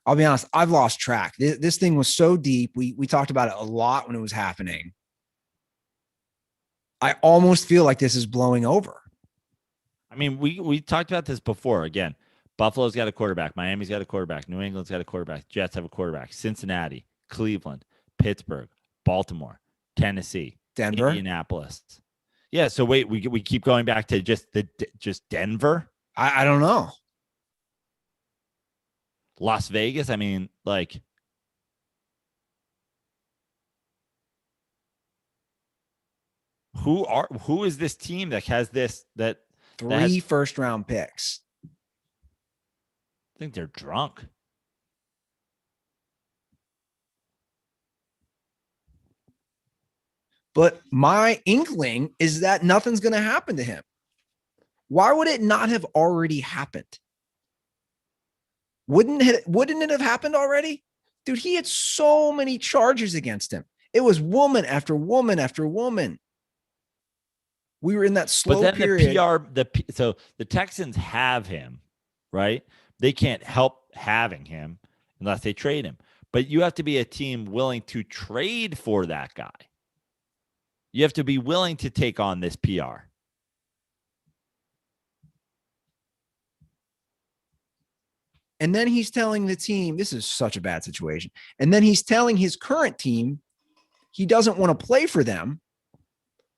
I'll be honest, I've lost track. This thing was so deep. We talked about it a lot when it was happening. I almost feel like this is blowing over. I mean, we talked about this before. Again, Buffalo's got a quarterback. Miami's got a quarterback. New England's got a quarterback. Jets have a quarterback. Cincinnati, Cleveland, Pittsburgh, Baltimore, Tennessee, Denver, Indianapolis. Yeah. So wait, we keep going back to just Denver. I don't know. Las Vegas. I mean, like, who is this team that has this that 3 first-round picks? I think they're drunk. But my inkling is that nothing's going to happen to him. Why would it not have already happened? Wouldn't it have happened already? Dude, he had so many charges against him. It was woman after woman after woman. We were in that slow period. So the Texans have him, right? They can't help having him unless they trade him. But you have to be a team willing to trade for that guy. You have to be willing to take on this PR. And then he's telling the team, this is such a bad situation. And then he's telling his current team he doesn't want to play for them,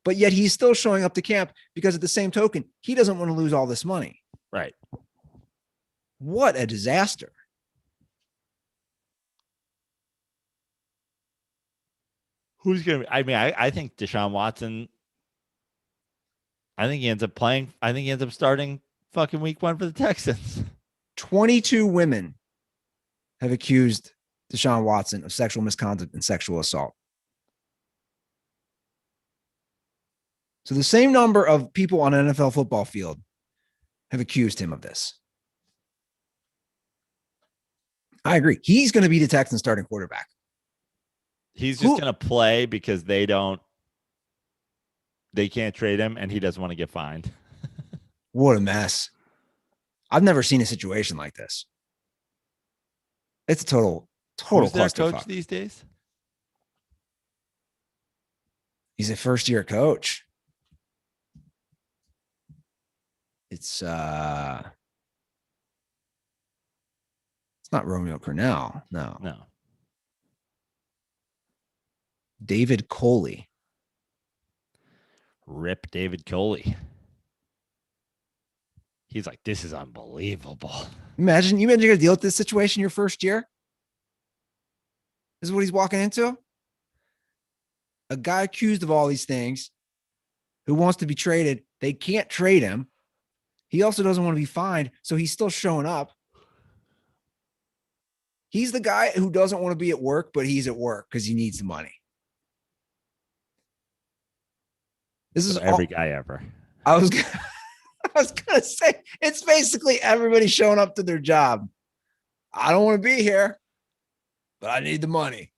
but yet he's still showing up to camp because at the same token, he doesn't want to lose all this money. Right. What a disaster. Who's going to, I think Deshaun Watson, I think he ends up playing. I think he ends up starting fucking week 1 for the Texans. 22 women have accused Deshaun Watson of sexual misconduct and sexual assault. So the same number of people on an NFL football field have accused him of this. I agree. He's going to be the Texans starting quarterback. He's just going to play because they can't trade him and he doesn't want to get fined. What a mess. I've never seen a situation like this. It's a total Who's their clusterfuck. coach these days? He's a first-year coach. It's not Romeo Cornell. No. David Coley. Rip David Coley. He's like, this is unbelievable. Imagine you're going to deal with this situation your first year. This is what he's walking into. A guy accused of all these things who wants to be traded. They can't trade him. He also doesn't want to be fined, so he's still showing up. He's the guy who doesn't want to be at work, but he's at work because he needs the money. This is every guy ever. I was gonna say it's basically everybody showing up to their job. I don't want to be here, but I need the money.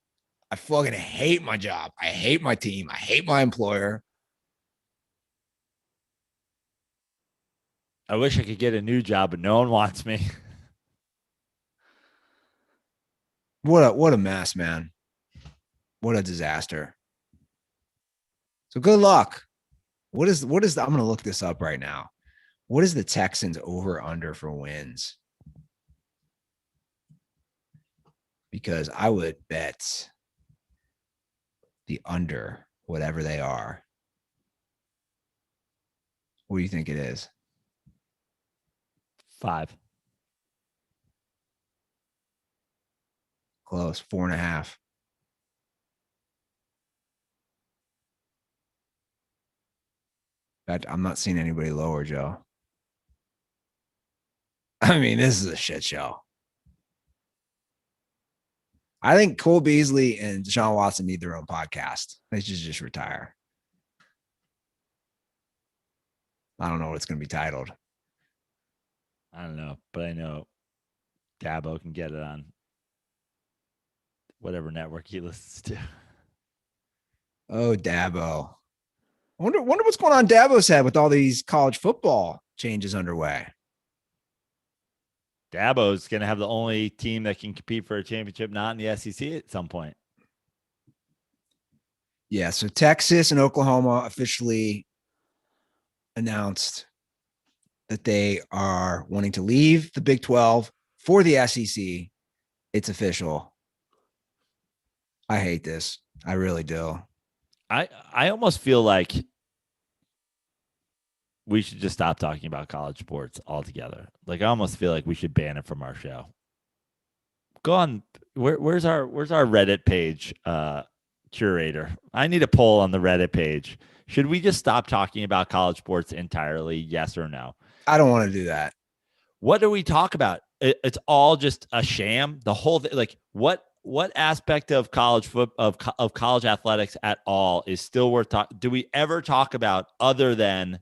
I fucking hate my job. I hate my team. I hate my employer. I wish I could get a new job, but no one wants me. What a mess, man. What a disaster. So good luck. What is I'm going to look this up right now. What is the Texans over under for wins? Because I would bet the under, whatever they are. What do you think it is? 5. Close. 4.5. I'm not seeing anybody lower, Joe. I mean, this is a shit show. I think Cole Beasley and Deshaun Watson need their own podcast. They should just retire. I don't know what it's going to be titled. I don't know, but I know Dabo can get it on whatever network he listens to. Oh, Dabo. I wonder what's going on Dabo's head with all these college football changes underway. Dabo's going to have the only team that can compete for a championship not in the SEC at some point. Yeah, so Texas and Oklahoma officially announced that they are wanting to leave the Big 12 for the SEC. It's official. I hate this. I really do. I almost feel like we should just stop talking about college sports altogether. Like I almost feel like we should ban it from our show. Go on. Where's our Reddit page curator? I need a poll on the Reddit page. Should we just stop talking about college sports entirely? Yes or no? I don't want to do that. What do we talk about? It's all just a sham. The whole thing, like what aspect of college of college athletics at all is still worth talking? Do we ever talk about other than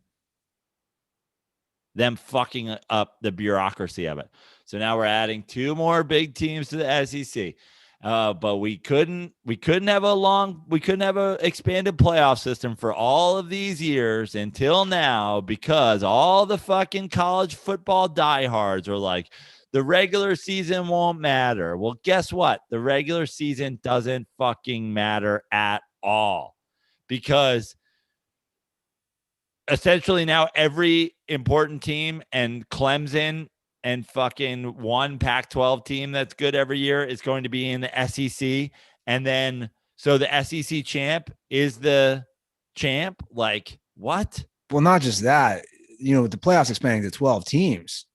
them fucking up the bureaucracy of it? So now we're adding 2 more big teams to the SEC. But we couldn't have a expanded playoff system for all of these years until now, because all the fucking college football diehards are like, the regular season won't matter. Well, guess what? The regular season doesn't fucking matter at all, because essentially now every important team and Clemson and fucking one Pac-12 team that's good every year is going to be in the SEC. And then, so the SEC champ is the champ. Like, what? Well, not just that, with the playoffs expanding to 12 teams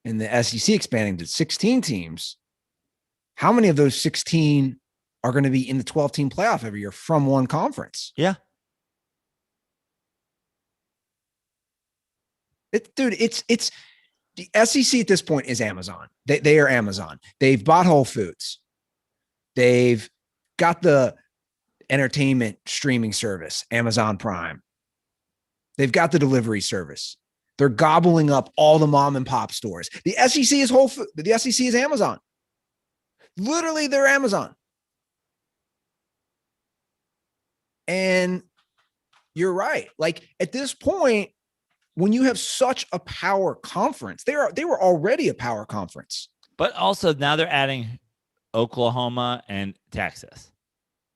and the SEC expanding to 16 teams, how many of those 16 are going to be in the 12-team playoff every year from one conference? Yeah. It's the SEC at this point is Amazon. They are Amazon. They've bought Whole Foods. They've got the entertainment streaming service, Amazon Prime. They've got the delivery service. They're gobbling up all the mom and pop stores. The SEC is Whole Foods. The SEC is Amazon. Literally, they're Amazon. And you're right. Like, at this point, when you have such a power conference, they were already a power conference. But also now they're adding Oklahoma and Texas.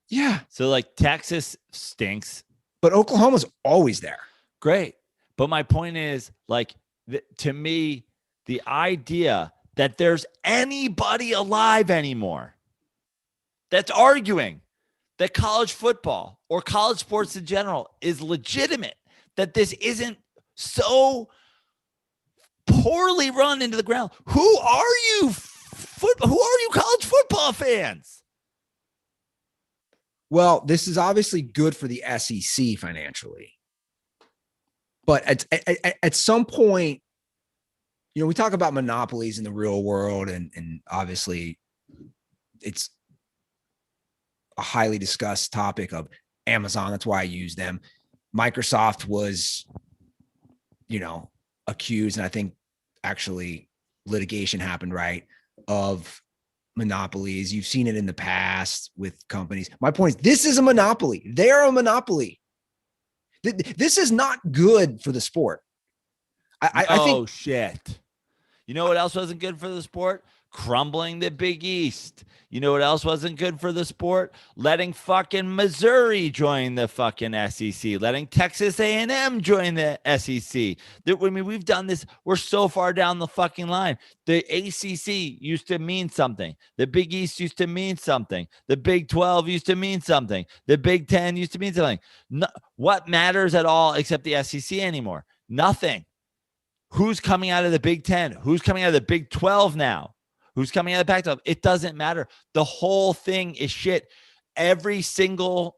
Yeah. So like Texas stinks. But Oklahoma's always there. Great. But my point is, like, to me, the idea that there's anybody alive anymore that's arguing that college football or college sports in general is legitimate, that this isn't so poorly run into the ground. Who are you? Who are you college football fans? Well, this is obviously good for the SEC financially. But at some point, we talk about monopolies in the real world, and obviously it's a highly discussed topic of Amazon. That's why I use them. Microsoft was accused, and I think actually litigation happened, right, of monopolies. You've seen it in the past with companies. My point is, this is a monopoly. They're a monopoly. This is not good for the sport. I think. Shit. You know what else wasn't good for the sport? Crumbling the Big East. You know what else wasn't good for the sport? Letting fucking Missouri join the fucking SEC. Letting Texas A&M join the SEC. We've done this. We're so far down the fucking line. The ACC used to mean something. The Big East used to mean something. The Big 12 used to mean something. The Big 10 used to mean something. What matters at all except the SEC anymore? Nothing. Who's coming out of the Big 10? Who's coming out of the Big 12 now? Who's coming out of the Pac-12? It doesn't matter. The whole thing is shit. Every single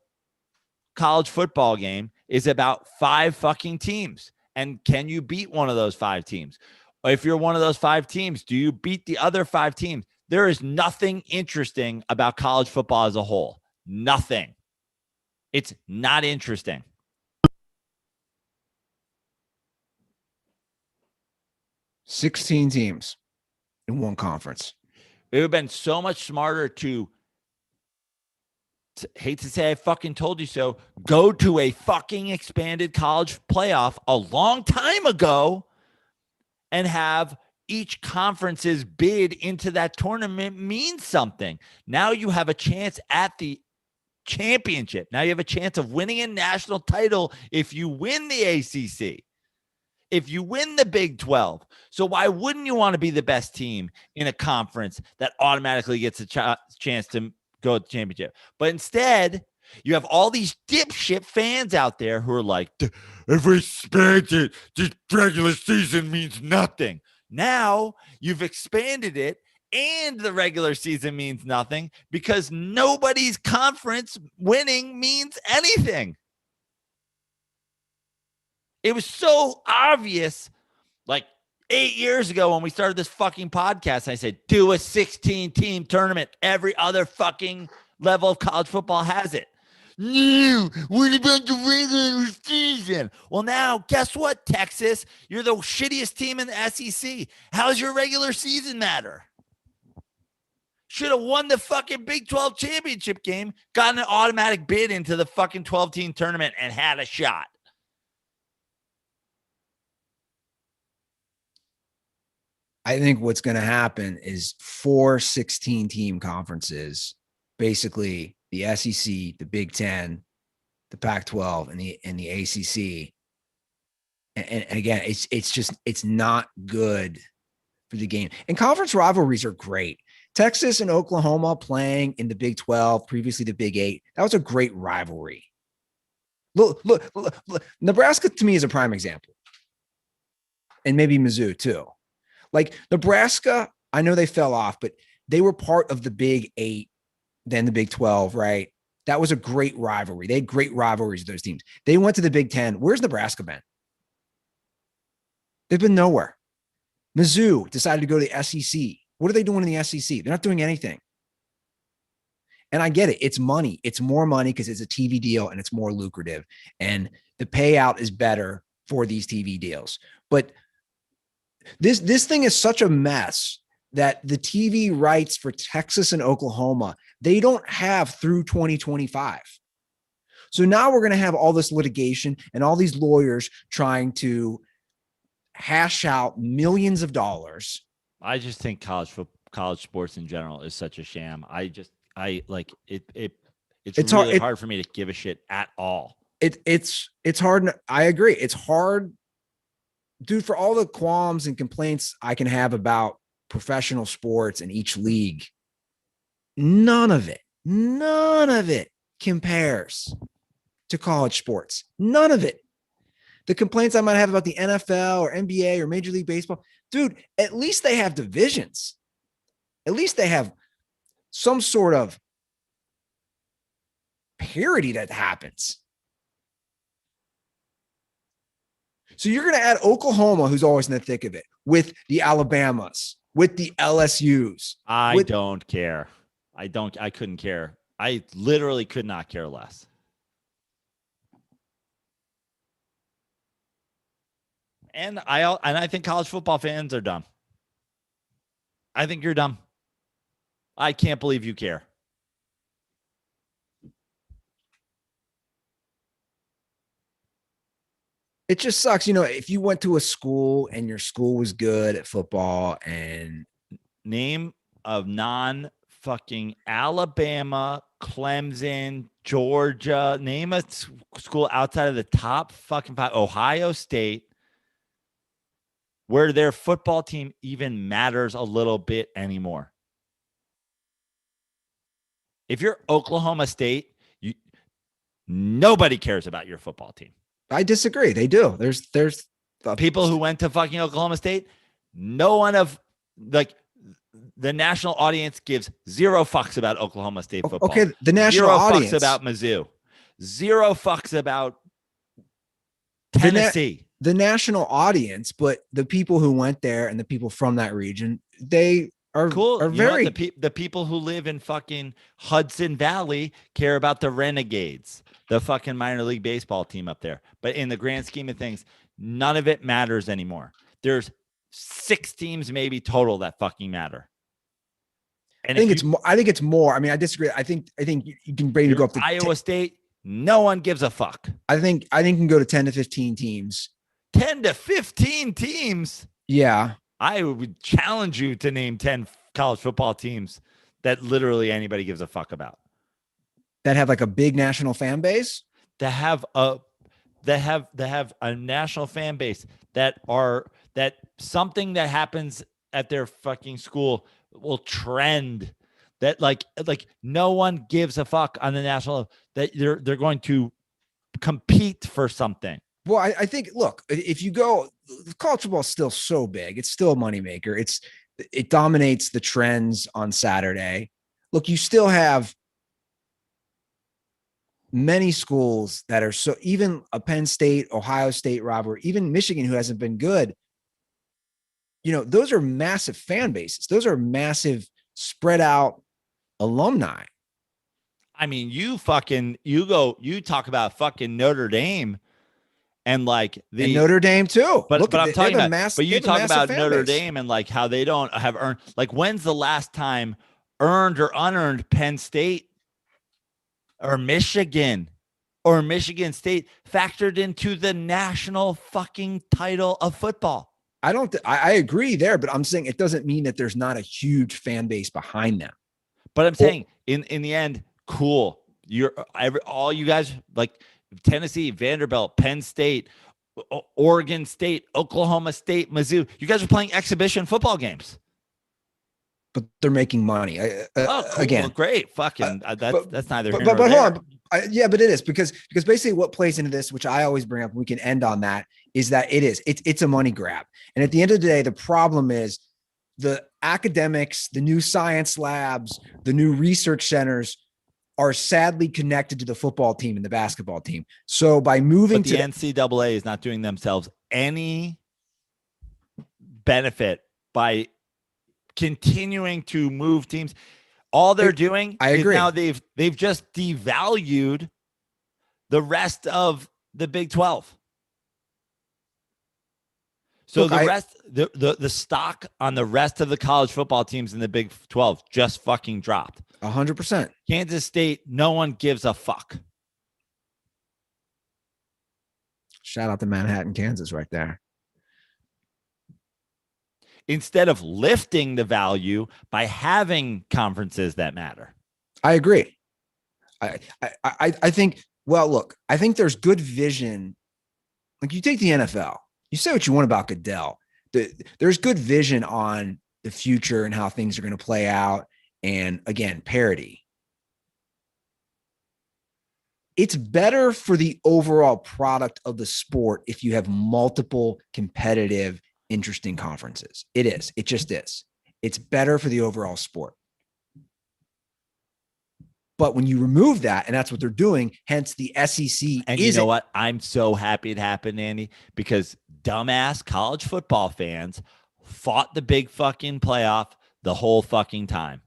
college football game is about 5 fucking teams. And can you beat one of those 5 teams? If you're one of those 5 teams, do you beat the other 5 teams? There is nothing interesting about college football as a whole. Nothing. It's not interesting. $16 teams in one conference. It would have been so much smarter to hate to say I fucking told you so, go to a fucking expanded college playoff a long time ago and have each conference's bid into that tournament mean something. Now you have a chance at the championship. Now you have a chance of winning a national title if you win the ACC. If you win the Big 12. So why wouldn't you want to be the best team in a conference that automatically gets a chance to go to the championship? But instead, you have all these dipshit fans out there who are like, if we expand it, this regular season means nothing. Now you've expanded it and the regular season means nothing because nobody's conference winning means anything. It was so obvious. Like, 8 years ago when we started this fucking podcast, I said, do a 16-team tournament. Every other fucking level of college football has it. No, what about the regular season? Well, now, guess what, Texas? You're the shittiest team in the SEC. How's your regular season matter? Should have won the fucking Big 12 championship game, gotten an automatic bid into the fucking 12-team tournament, and had a shot. I think what's going to happen is 4 16-team conferences, basically the SEC, the Big 10, the Pac-12, and the ACC. And again, it's not good for the game. And conference rivalries are great. Texas and Oklahoma playing in the Big 12, previously the Big 8. That was a great rivalry. Look, Nebraska to me is a prime example. And maybe Mizzou too. Like Nebraska, I know they fell off, but they were part of the Big 8, then the Big 12, right? That was a great rivalry. They had great rivalries with those teams. They went to the Big 10. Where's Nebraska been? They've been nowhere. Mizzou decided to go to the SEC. What are they doing in the SEC? They're not doing anything. And I get it. It's money. It's more money because it's a TV deal and it's more lucrative. And the payout is better for these TV deals. But this thing is such a mess that the TV rights for Texas and Oklahoma, they don't have through 2025. So now we're going to have all this litigation and all these lawyers trying to hash out millions of dollars. I just think college sports in general is such a sham. I like it. It's really hard for me to give a shit at all. It's hard. I agree. It's hard, dude, for all the qualms and complaints I can have about professional sports and each league. None of it compares to college sports. None of it. The complaints I might have about the NFL or NBA or Major League Baseball, dude, at least they have divisions. At least they have some sort of parity that happens. So you're going to add Oklahoma, who's always in the thick of it, with the Alabamas, with the LSUs. I don't care. I couldn't care. I literally could not care less. And I think college football fans are dumb. I think you're dumb. I can't believe you care. It just sucks. You know, if you went to a school and your school was good at football and name of fucking Alabama, Clemson, Georgia, name a school outside of the top fucking 5, Ohio State, where their football team even matters a little bit anymore. If you're Oklahoma State, nobody cares about your football team. I disagree. They do. There's people who went to fucking Oklahoma State. No one of the national audience gives zero fucks about Oklahoma State football. Okay, the national audience. Zero fucks about Mizzou. Zero fucks about Tennessee. The national audience, but the people who went there and the people from that region, they are cool. Are very the people who live in fucking Hudson Valley care about the Renegades, the fucking minor league baseball team up there. But in the grand scheme of things, none of it matters anymore. There's 6 teams maybe total that fucking matter. And I think it's more. I mean, I disagree. I think you can bring go up to Iowa State. No one gives a fuck. I think you can go to 10 to 15 teams. 10 to 15 teams. Yeah. I would challenge you to name 10 college football teams that literally anybody gives a fuck about. That have like a big national fan base. That have a national fan base that something that happens at their fucking school will trend. That like no one gives a fuck on the national, that they're going to compete for something. Well, I think, look, if you go, college football is still so big. It's still a moneymaker. It dominates the trends on Saturday. Look, you still have many schools that are so, even a Penn State, Ohio State rivalry, even Michigan, who hasn't been good, those are massive fan bases. Those are massive spread out alumni. I mean, you talk about fucking Notre Dame and like and Notre Dame too. But I'm talking about, but you talk about Notre base. Dame and like how they don't have earned, like when's the last time earned or unearned Penn State or Michigan State factored into the national fucking title of football? I agree there, but I'm saying it doesn't mean that there's not a huge fan base behind them. But I'm saying in the end, cool. All you guys like Tennessee, Vanderbilt, Penn State, Oregon State, Oklahoma State, Mizzou. You guys are playing exhibition football games. But they're making money. Cool. Again, Great. Fucking that's neither here nor there. Hold on. But it is because basically what plays into this, which I always bring up, and we can end on that, is that it's a money grab. And at the end of the day, the problem is the academics, the new science labs, the new research centers are sadly connected to the football team and the basketball team. So by moving the NCAA is not doing themselves any benefit by continuing to move teams. All they're doing is now they've just devalued the rest of the Big 12. So the stock on the rest of the college football teams in the Big 12 just fucking dropped. 100%. Kansas State, no one gives a fuck. Shout out to Manhattan, Kansas right there. Instead of lifting the value by having conferences that matter. I agree. I think, well, look, I think there's good vision. Like you take the NFL, you say what you want about Goodell. There's good vision on the future and how things are going to play out. And again, parity. It's better for the overall product of the sport if you have multiple competitive, interesting conferences. It is. It just is. It's better for the overall sport. But when you remove that, and that's what they're doing, hence the SEC. And you know what? I'm so happy it happened, Andy, because dumbass college football fans fought the big fucking playoff the whole fucking time.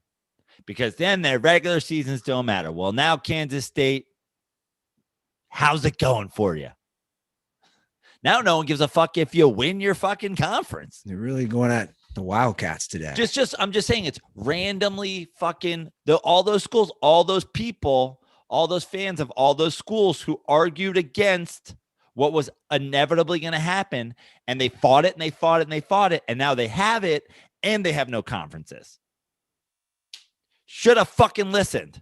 Because then their regular seasons don't matter. Well, now Kansas State, how's it going for you? Now no one gives a fuck if you win your fucking conference. They're really going at the Wildcats today. I'm just saying it's randomly fucking all those schools, all those people, all those fans of all those schools who argued against what was inevitably going to happen. And they fought it and they fought it and they fought it. And now they have it and they have no conferences. Should have fucking listened.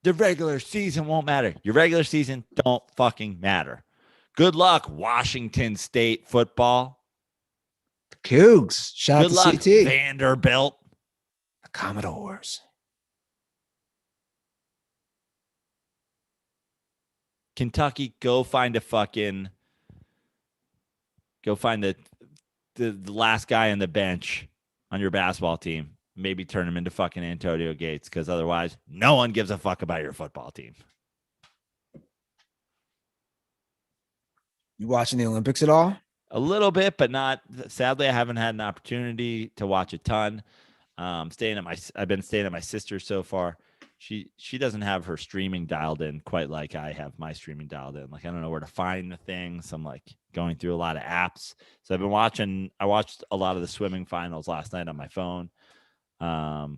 The regular season won't matter. Your regular season don't fucking matter. Good luck, Washington State football. The Cougs. Shout out to CT. Vanderbilt. The Commodores. Kentucky, go find the last guy on the bench on your basketball team. Maybe turn him into fucking Antonio Gates, because otherwise no one gives a fuck about your football team. You watching the Olympics at all? A little bit, but not. Sadly, I haven't had an opportunity to watch a ton. I've been staying at my sister's so far. She doesn't have her streaming dialed in quite like I have my streaming dialed in. Like I don't know where to find the things. I'm like going through a lot of apps. So I've been watching. I watched a lot of the swimming finals last night on my phone. The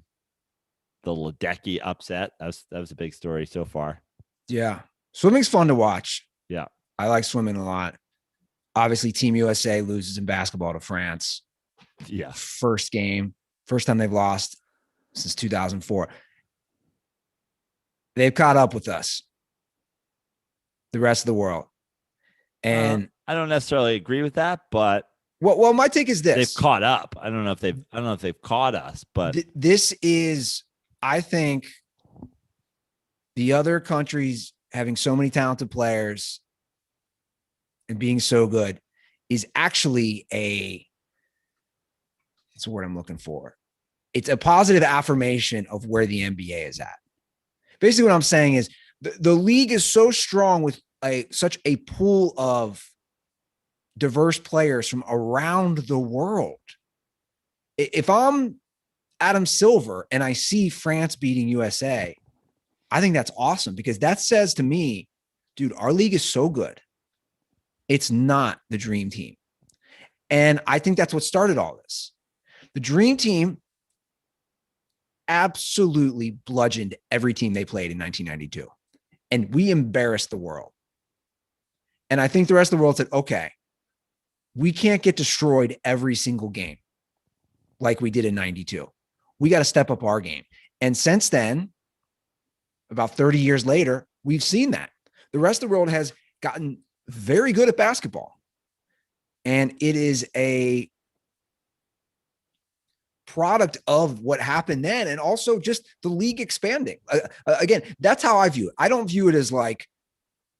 Ledecky upset. That was a big story so far. Yeah, swimming's fun to watch. Yeah, I like swimming a lot. Obviously, Team USA loses in basketball to France. Yeah, first time they've lost since 2004. They've caught up with us, the rest of the world. And I don't necessarily agree with that, but well, my take is this: they've caught up. I don't know if they've caught us, but this is, I think, the other countries having so many talented players and being so good is actually it's a word I'm looking for. It's a positive affirmation of where the NBA is at. Basically, what I'm saying is the league is so strong with such a pool of diverse players from around the world. If I'm Adam Silver and I see France beating USA, I think that's awesome because that says to me, dude, our league is so good. It's not the dream team. And I think that's what started all this. The dream team absolutely bludgeoned every team they played in 1992. And we embarrassed the world. And I think the rest of the world said, okay, we can't get destroyed every single game like we did in 92. We got to step up our game. And since then, about 30 years later, we've seen that. The rest of the world has gotten very good at basketball. And it is a product of what happened then and also just the league expanding. Again, that's how I view it. I don't view it as like,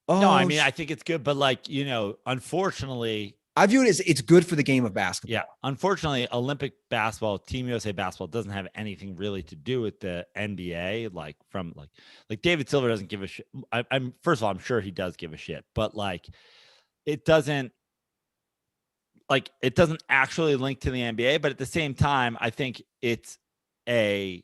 oh, no, I mean, I think it's good, but like, unfortunately, I view it as it's good for the game of basketball. Yeah. Unfortunately, Olympic basketball, Team USA basketball doesn't have anything really to do with the NBA. Like David Silver doesn't give a shit. I'm first of all, I'm sure he does give a shit, but it doesn't actually link to the NBA. But at the same time, I think it's good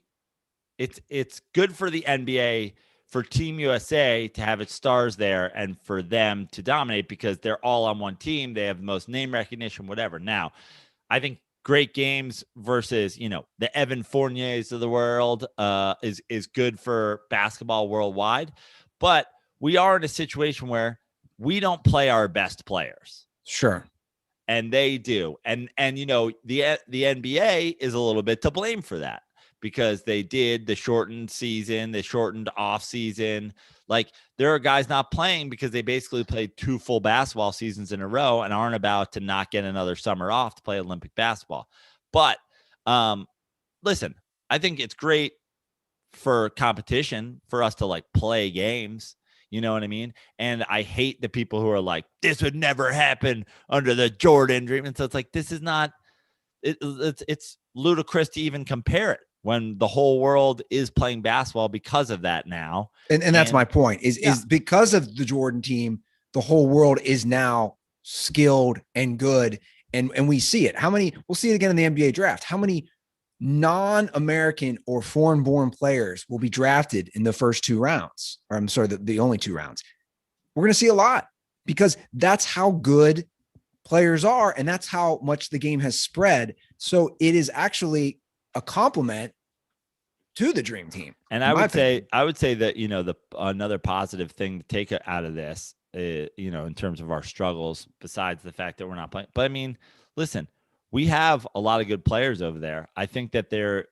for the NBA for Team USA to have its stars there and for them to dominate because they're all on one team. They have the most name recognition, whatever. Now, I think great games versus, the Evan Fourniers of the world is good for basketball worldwide. But we are in a situation where we don't play our best players. Sure. And they do. And the NBA is a little bit to blame for that. Because they did the shortened season, the shortened off season. Like there are guys not playing because they basically played 2 full basketball seasons in a row and aren't about to not get another summer off to play Olympic basketball. But listen, I think it's great for competition for us to play games. You know what I mean? And I hate the people who are like, this would never happen under the Jordan dream. And so it's like, this is not, it's ludicrous to even compare it when the whole world is playing basketball because of that now. And that's my point is because of the Jordan team, the whole world is now skilled and good. And we see it. We'll see it again in the NBA draft. How many non-American or foreign-born players will be drafted in the first 2 rounds? Or I'm sorry, the only 2 rounds. We're going to see a lot because that's how good players are. And that's how much the game has spread. So it is actually a compliment to the dream team. And I would say that, another positive thing to take out of this, in terms of our struggles, besides the fact that we're not playing, but I mean, listen, we have a lot of good players over there. I think that there's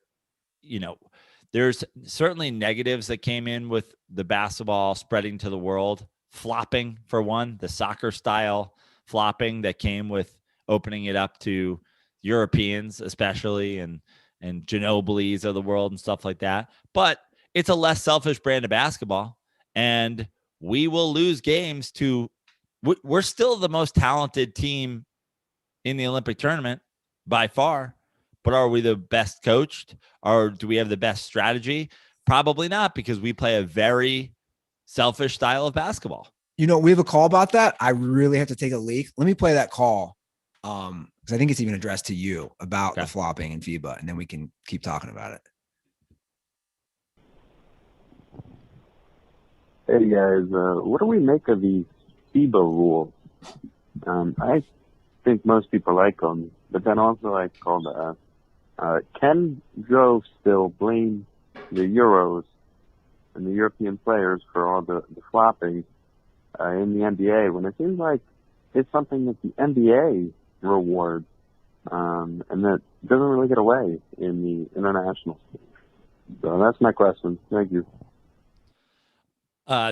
certainly negatives that came in with the basketball spreading to the world, flopping for one, the soccer style flopping that came with opening it up to Europeans, especially, and Ginobili's of the world and stuff like that. But it's a less selfish brand of basketball, and we will lose games to. We're still the most talented team in the Olympic tournament by far, but are we the best coached, or do we have the best strategy? Probably not, because we play a very selfish style of basketball. We have a call about that. I really have to take a leak. Let me play that call. Because I think it's even addressed to you about the flopping in FIBA, and then we can keep talking about it. Hey guys, what do we make of these FIBA rules? I think most people like them, but then also I called can Joe still blame the Euros and the European players for all the flopping in the NBA when it seems like it's something that the NBA rewards, and that doesn't really get away in the international scene. So that's my question. Thank you.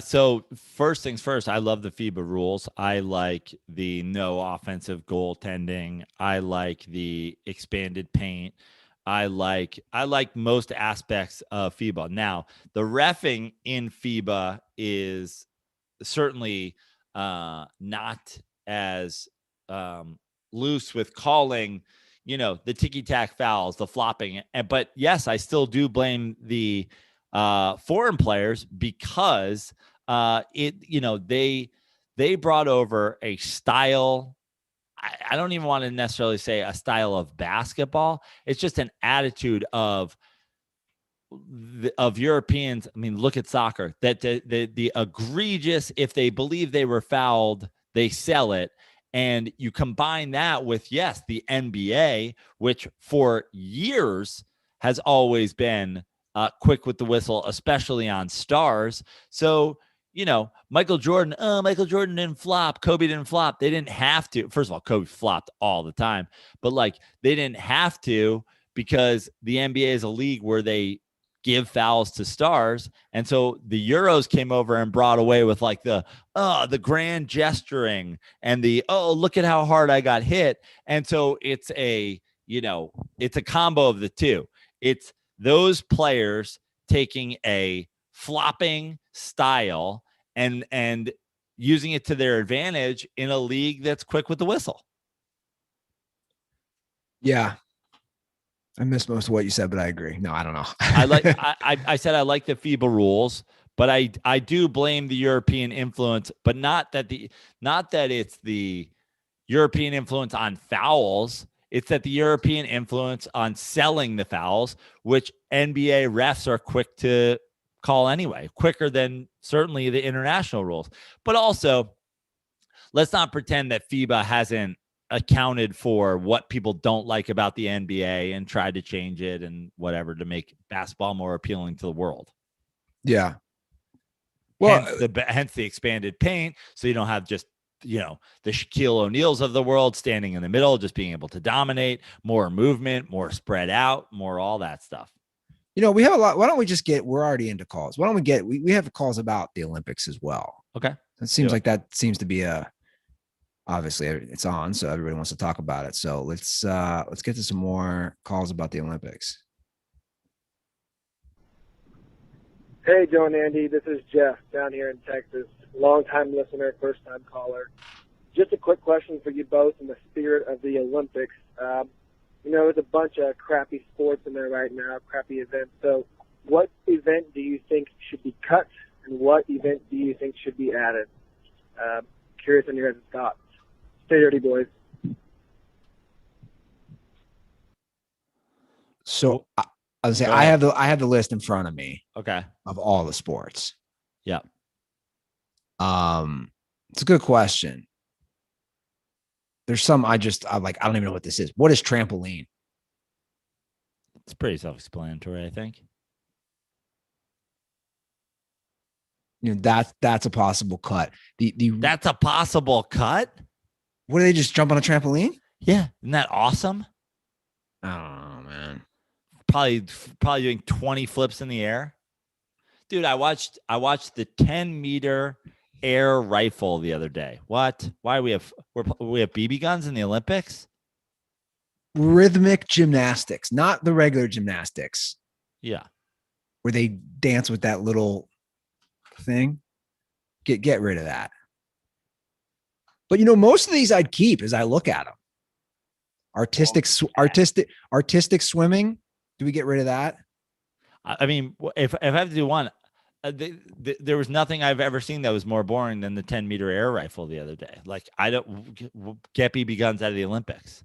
So first things first, I love the FIBA rules. I like the no offensive goaltending. I like the expanded paint. I like most aspects of FIBA. Now, the reffing in FIBA is certainly not as loose with calling, the ticky-tack fouls, the flopping. But yes, I still do blame the foreign players because they brought over a style I don't even want to necessarily say a style of basketball. It's just an attitude of Europeans. I mean, look at soccer, that the egregious, if they believe they were fouled, they sell it. And you combine that with, yes, the NBA, which for years has always been quick with the whistle, especially on stars. So, Michael Jordan didn't flop. Kobe didn't flop. They didn't have to. First of all, Kobe flopped all the time, but like they didn't have to, because the NBA is a league where they give fouls to stars. And so the Euros came over and brought away with like the grand gesturing and the, look at how hard I got hit. And so it's a combo of the two. It's those players taking a flopping style and using it to their advantage in a league that's quick with the whistle. Yeah. I missed most of what you said, but I agree. No, I don't know. I said I like the FIBA rules, but I do blame the European influence, but not that it's the European influence on fouls. It's that the European influence on selling the fouls, which NBA refs are quick to call anyway, quicker than certainly the international rules. But also, let's not pretend that FIBA hasn't accounted for what people don't like about the NBA and tried to change it and whatever to make basketball more appealing to the world. Yeah. Well, hence the expanded paint. So you don't have just, the Shaquille O'Neals of the world standing in the middle, just being able to dominate, more movement, more spread out, more all that stuff. We have a lot. Why don't we just we're already into calls. Why don't we have calls about the Olympics as well? Okay. It seems like that seems to be obviously it's on, so everybody wants to talk about it. So let's get to some more calls about the Olympics. Hey, Joe and Andy, this is Jeff down here in Texas. Long-time listener, first-time caller. Just a quick question for you both in the spirit of the Olympics. There's a bunch of crappy sports in there right now, crappy events. So what event do you think should be cut, and what event do you think should be added? Curious on your guys' thoughts. Stay dirty, boys. So I was saying, I have the list in front of me. Okay. Of all the sports. Yeah. It's a good question. There's some I don't even know what this is. What is trampoline? It's pretty self-explanatory, I think. That's a possible cut. That's a possible cut? What do they just jump on a trampoline? Yeah. Isn't that awesome? I don't know, man. Probably doing 20 flips in the air. Dude, I watched the 10-meter air rifle the other day. What? Why do we have BB guns in the Olympics? Rhythmic gymnastics, not the regular gymnastics. Yeah. Where they dance with that little thing. Get rid of that. But most of these I'd keep as I look at them. Artistic swimming. Do we get rid of that? I mean, if I have to do one, there was nothing I've ever seen that was more boring than the 10-meter air rifle the other day. Like, I don't get BB guns out of the Olympics.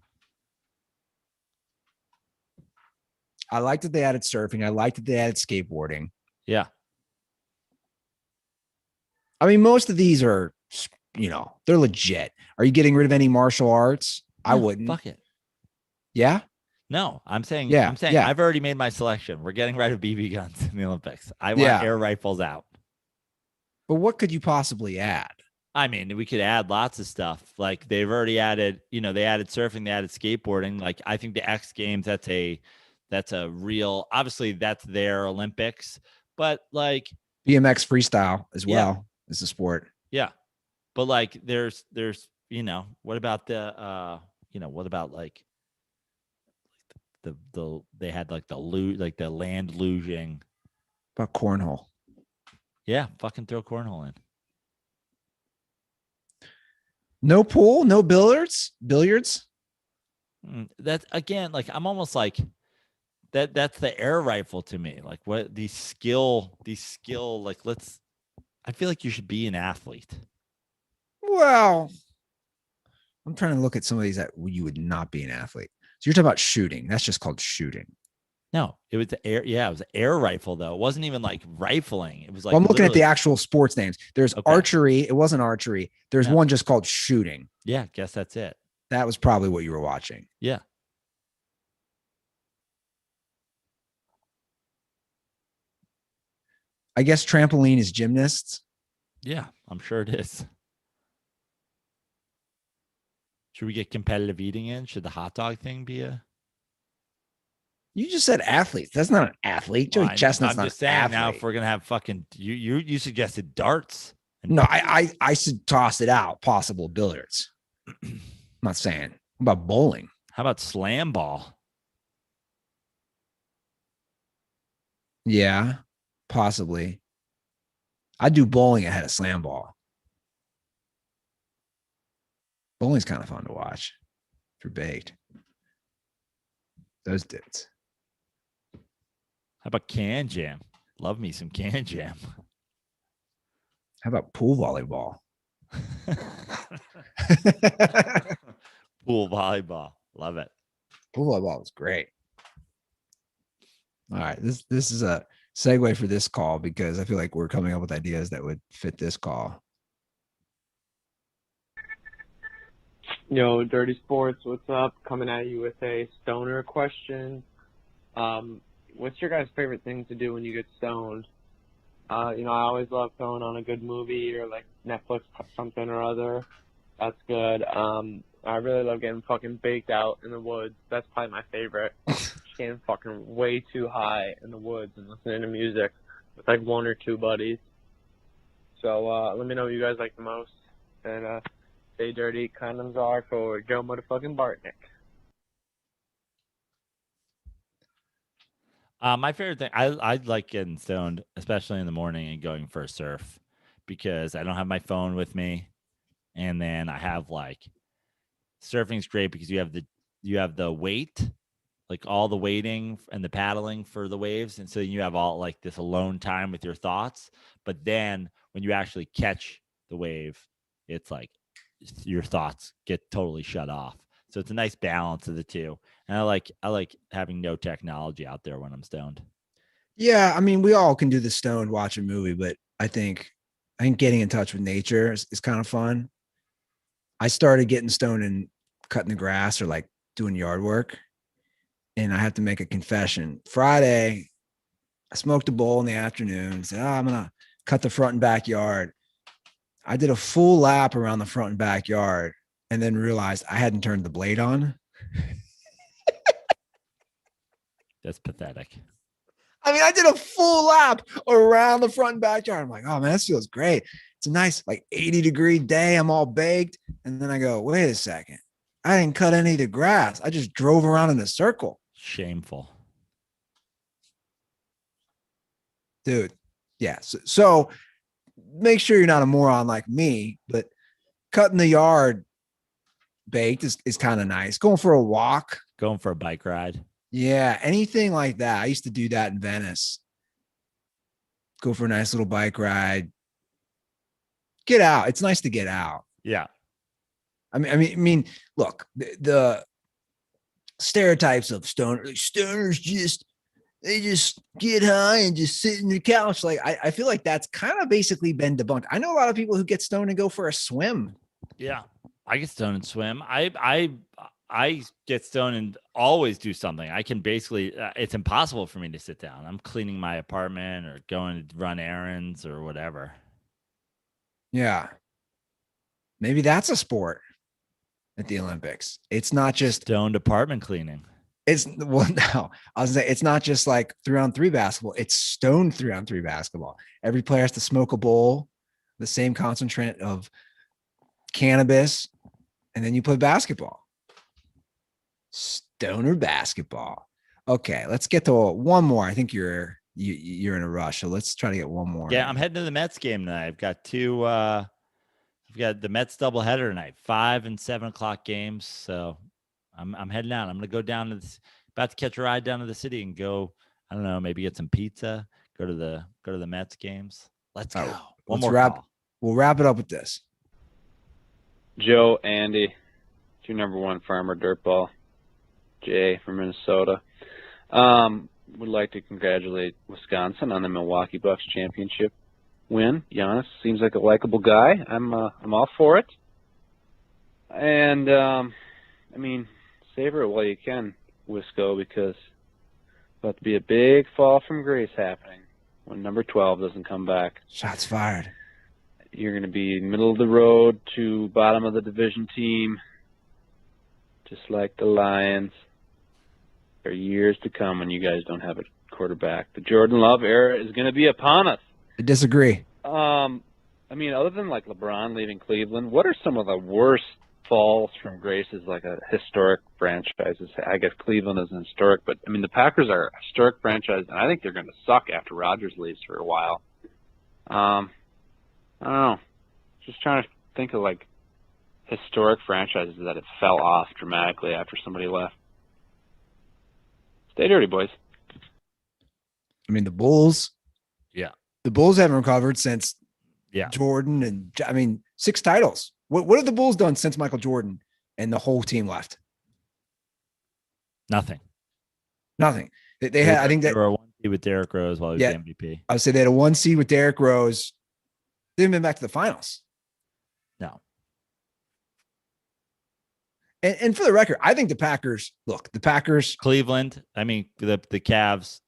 I liked that they added surfing. I liked that they added skateboarding. Yeah. I mean, most of these are, they're legit. Are you getting rid of any martial arts? I wouldn't. Fuck it. Yeah? No, I'm saying yeah. I've already made my selection. We're getting rid of BB guns in the Olympics. I want air rifles out. But what could you possibly add? I mean, we could add lots of stuff. Like they've already added, they added surfing, they added skateboarding. Like I think the X Games, that's a real, obviously that's their Olympics, but like BMX freestyle as well is a sport. Yeah. But like there's, what about what about like they had like the land luging. About cornhole. Yeah, fucking throw cornhole in. No pool, no billiards. That's again, like I'm almost like that's the air rifle to me. Like what these skill, like I feel like you should be an athlete. Well, I'm trying to look at some of these that you would not be an athlete. So you're talking about shooting. That's just called shooting. No, it was the air. Yeah, it was an air rifle though. It wasn't even like rifling. It was like. Well, I'm looking at the literally- actual sports names. There's archery. It wasn't archery. There's one just called shooting. Yeah, guess that's it. That was probably what you were watching. Yeah. I guess trampoline is gymnasts. Yeah, I'm sure it is. Should we get competitive eating in? Should the hot dog thing be a? You just said athletes. That's not an athlete. Joey Chestnut's I'm not just an saying athlete. now if we're gonna have fucking you suggested darts. No, I should toss it out. Possible billiards. I'm not saying. What about bowling? How about slam ball? Yeah, possibly. I'd do bowling ahead of slam ball. Bowling's kind of fun to watch if you're baked. Those dudes. How about can jam? Love me some can jam. How about pool volleyball? Pool volleyball. Love it. Pool volleyball is great. All right. This is a segue for this call because I feel like we're coming up with ideas that would fit this call. Yo, Dirty Sports, what's up? Coming at you with a stoner question. What's your guys' favorite thing to do when you get stoned? I always love throwing on a good movie or like Netflix something or other. That's good. I really love getting fucking baked out in the woods. That's probably my favorite. Just getting fucking way too high in the woods and listening to music with like one or two buddies. So let me know what you guys like the most. And stay dirty. Condoms are for Joe motherfucking Bartnick. My favorite thing, I like getting stoned, especially in the morning and going for a surf because I don't have my phone with me. And then I have like surfing's great because you have the weight, like all the waiting and the paddling for the waves. And so you have all like this alone time with your thoughts. But then when you actually catch the wave, it's like your thoughts get totally shut off. So it's a nice balance of the two. And I like having no technology out there when I'm stoned. Yeah, I mean, we all can do the stoned watch a movie, but I think getting in touch with nature is kind of fun. I started getting stoned and cutting the grass or like doing yard work. And I have to make a confession. Friday, I smoked a bowl in the afternoon and said, I'm going to cut the front and backyard. I did a full lap around the front and backyard and then realized I hadn't turned the blade on. That's pathetic. I mean, I did a full lap around the front and backyard. I'm like, oh man, this feels great. It's a nice like 80-degree day. I'm all baked. And then I go, wait a second. I didn't cut any of the grass. I just drove around in a circle. Shameful. Dude. Yeah. So make sure you're not a moron like me, but cutting the yard baked is kind of nice. Going for a walk. Going for a bike ride. Yeah. Anything like that. I used to do that in Venice. Go for a nice little bike ride. Get out. It's nice to get out. Yeah. I mean, look, the stereotypes of stoners just get high and just sit in the couch. Like I feel like that's kind of basically been debunked. I know a lot of people who get stoned and go for a swim. Yeah. I get stoned and swim. I get stoned and always do something. I can basically, it's impossible for me to sit down. I'm cleaning my apartment or going to run errands or whatever. Yeah. Maybe that's a sport at the Olympics. It's not just stoned apartment cleaning. No, I was saying it's not just like 3-on-3 basketball. It's stoned 3-on-3 basketball. Every player has to smoke a bowl, the same concentrate of cannabis, and then you play basketball. Stoner basketball. Okay, let's get to one more. I think you're in a rush, so let's try to get one more. Yeah, I'm heading to the Mets game tonight. I've got two. I've got the Mets doubleheader tonight, 5 and 7 o'clock games. So I'm heading out. I'm gonna go down to about to catch a ride down to the city and go. I don't know, maybe get some pizza. Go to the Mets games. Let's go. We'll wrap it up with this. Joe, Andy, to your number one farmer, DirtBall, Jay from Minnesota. Would like to congratulate Wisconsin on the Milwaukee Bucks championship win. Giannis seems like a likable guy. I'm all for it. And I mean, savor it while you can, Wisco, because about to be a big fall from grace happening when number 12 doesn't come back. Shots fired. You're going to be middle of the road to bottom of the division team, just like the Lions. For years to come when you guys don't have a quarterback. The Jordan Love era is going to be upon us. I disagree. I mean, other than like LeBron leaving Cleveland, what are some of the worst falls from grace as like a historic franchises? I guess Cleveland is historic, but I mean the Packers are a historic franchise, and I think they're going to suck after Rodgers leaves for a while. I don't know. Just trying to think of like historic franchises that have fell off dramatically after somebody left. Stay dirty, boys. I mean, the Bulls. Yeah. The Bulls haven't recovered since Yeah. Jordan, and I mean, 6 titles. What have the Bulls done since Michael Jordan and the whole team left? Nothing. Nothing. They had, I think they that were a 1 seed with Derrick Rose while he was Yeah. the MVP. I would say they had a 1 seed with Derrick Rose. They haven't been back to the finals. No. And for the record, I think the Packers, Cleveland, I mean, the Cavs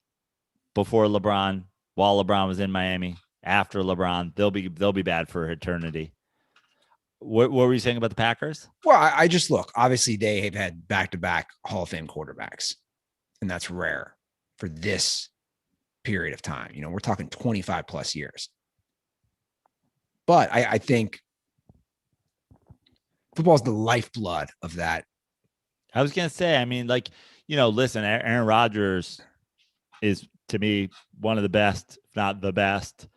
before LeBron, while LeBron was in Miami, after LeBron, they'll be bad for eternity. What were you saying about the Packers? well, I just look, obviously they have had back-to-back Hall of Fame quarterbacks, and that's rare for this period of time. You know, we're talking 25 plus years. But I think football is the lifeblood of that. I was going to say, I mean, like, you know, listen, Aaron Rodgers is, to me, one of the best, if not the best.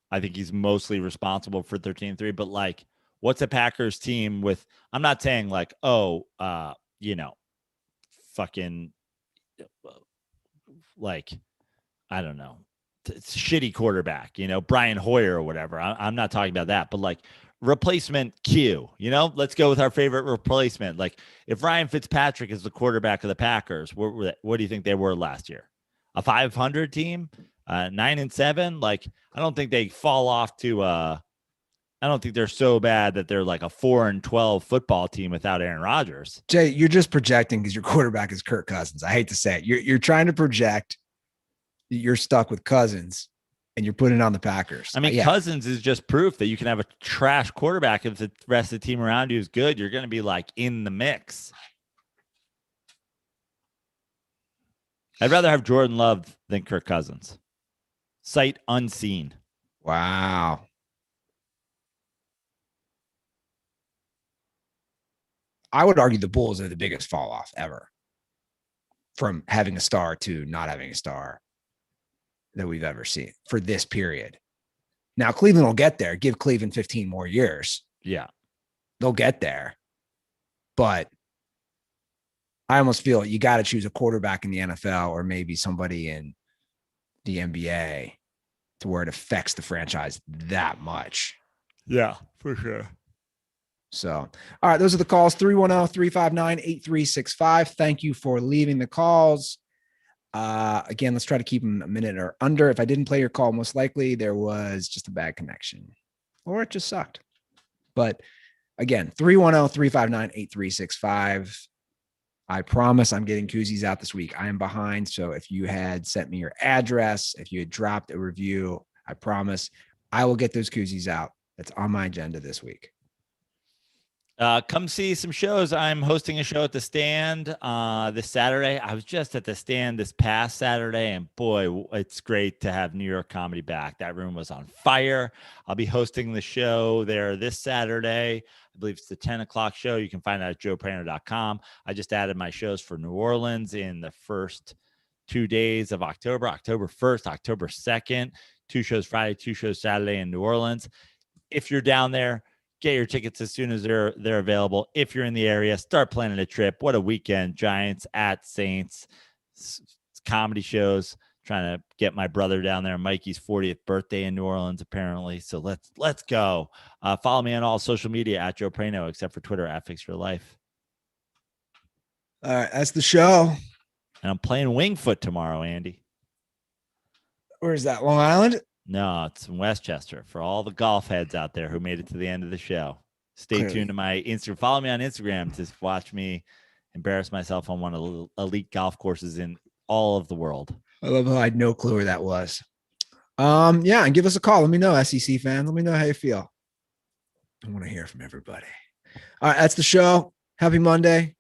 I think he's mostly responsible for 13-3, but like, what's a Packers team with, I'm not saying like, you know, fucking like, I don't know, it's shitty quarterback, you know, Brian Hoyer or whatever. I'm not talking about that, but like replacement Q, you know, let's go with our favorite replacement. Like if Ryan Fitzpatrick is the quarterback of the Packers, what do you think they were last year? A 500 team, 9-7. Like, I don't think they fall off to, I don't think they're so bad that they're like a 4-12 football team without Aaron Rodgers. Jay, you're just projecting because your quarterback is Kirk Cousins. I hate to say it. You're trying to project. You're stuck with Cousins and you're putting it on the Packers. I mean, Cousins is just proof that you can have a trash quarterback. If the rest of the team around you is good, you're going to be like in the mix. I'd rather have Jordan Love than Kirk Cousins. Sight unseen. Wow. I would argue the Bulls are the biggest fall off ever from having a star to not having a star that we've ever seen for this period. Now, Cleveland will get there. Give Cleveland 15 more years. Yeah. They'll get there. But I almost feel you got to choose a quarterback in the NFL or maybe somebody in the NBA to where it affects the franchise that much. Yeah, for sure. So, all right, those are the calls. 310-359-8365. Thank you for leaving the calls. Again, let's try to keep them a minute or under. If I didn't play your call, most likely there was just a bad connection or it just sucked. But again, 310-359-8365. I promise I'm getting koozies out this week. I am behind. So if you had sent me your address, if you had dropped a review, I promise I will get those koozies out. That's on my agenda this week. Come see some shows. I'm hosting a show at the Stand this Saturday. I was just at the Stand this past Saturday, and boy, it's great to have New York comedy back. That room was on fire. I'll be hosting the show there this Saturday. I believe it's the 10 o'clock show. You can find it at joeprano.com. I just added my shows for New Orleans in the first 2 days of October, October 1st, October 2nd, 2 shows Friday, 2 shows Saturday in New Orleans. If you're down there, get your tickets as soon as they're available. If you're in the area, start planning a trip. What a weekend. Giants at Saints. It's comedy shows. Trying to get my brother down there. Mikey's 40th birthday in New Orleans, apparently. So let's go. Follow me on all social media at Joe Prano, except for Twitter at Fix Your Life. All right, that's the show. And I'm playing Wingfoot tomorrow, Andy. Where's that? Long Island? No, it's in Westchester for all the golf heads out there who made it to the end of the show. Stay Clearly. tuned to my Instagram. Follow me on Instagram to watch me embarrass myself on one of the elite golf courses in all of the world. I love how I had no clue where that was. Yeah, and give us a call. Let me know, SEC fans. Let me know how you feel. I want to hear from everybody. All right, that's the show. Happy Monday.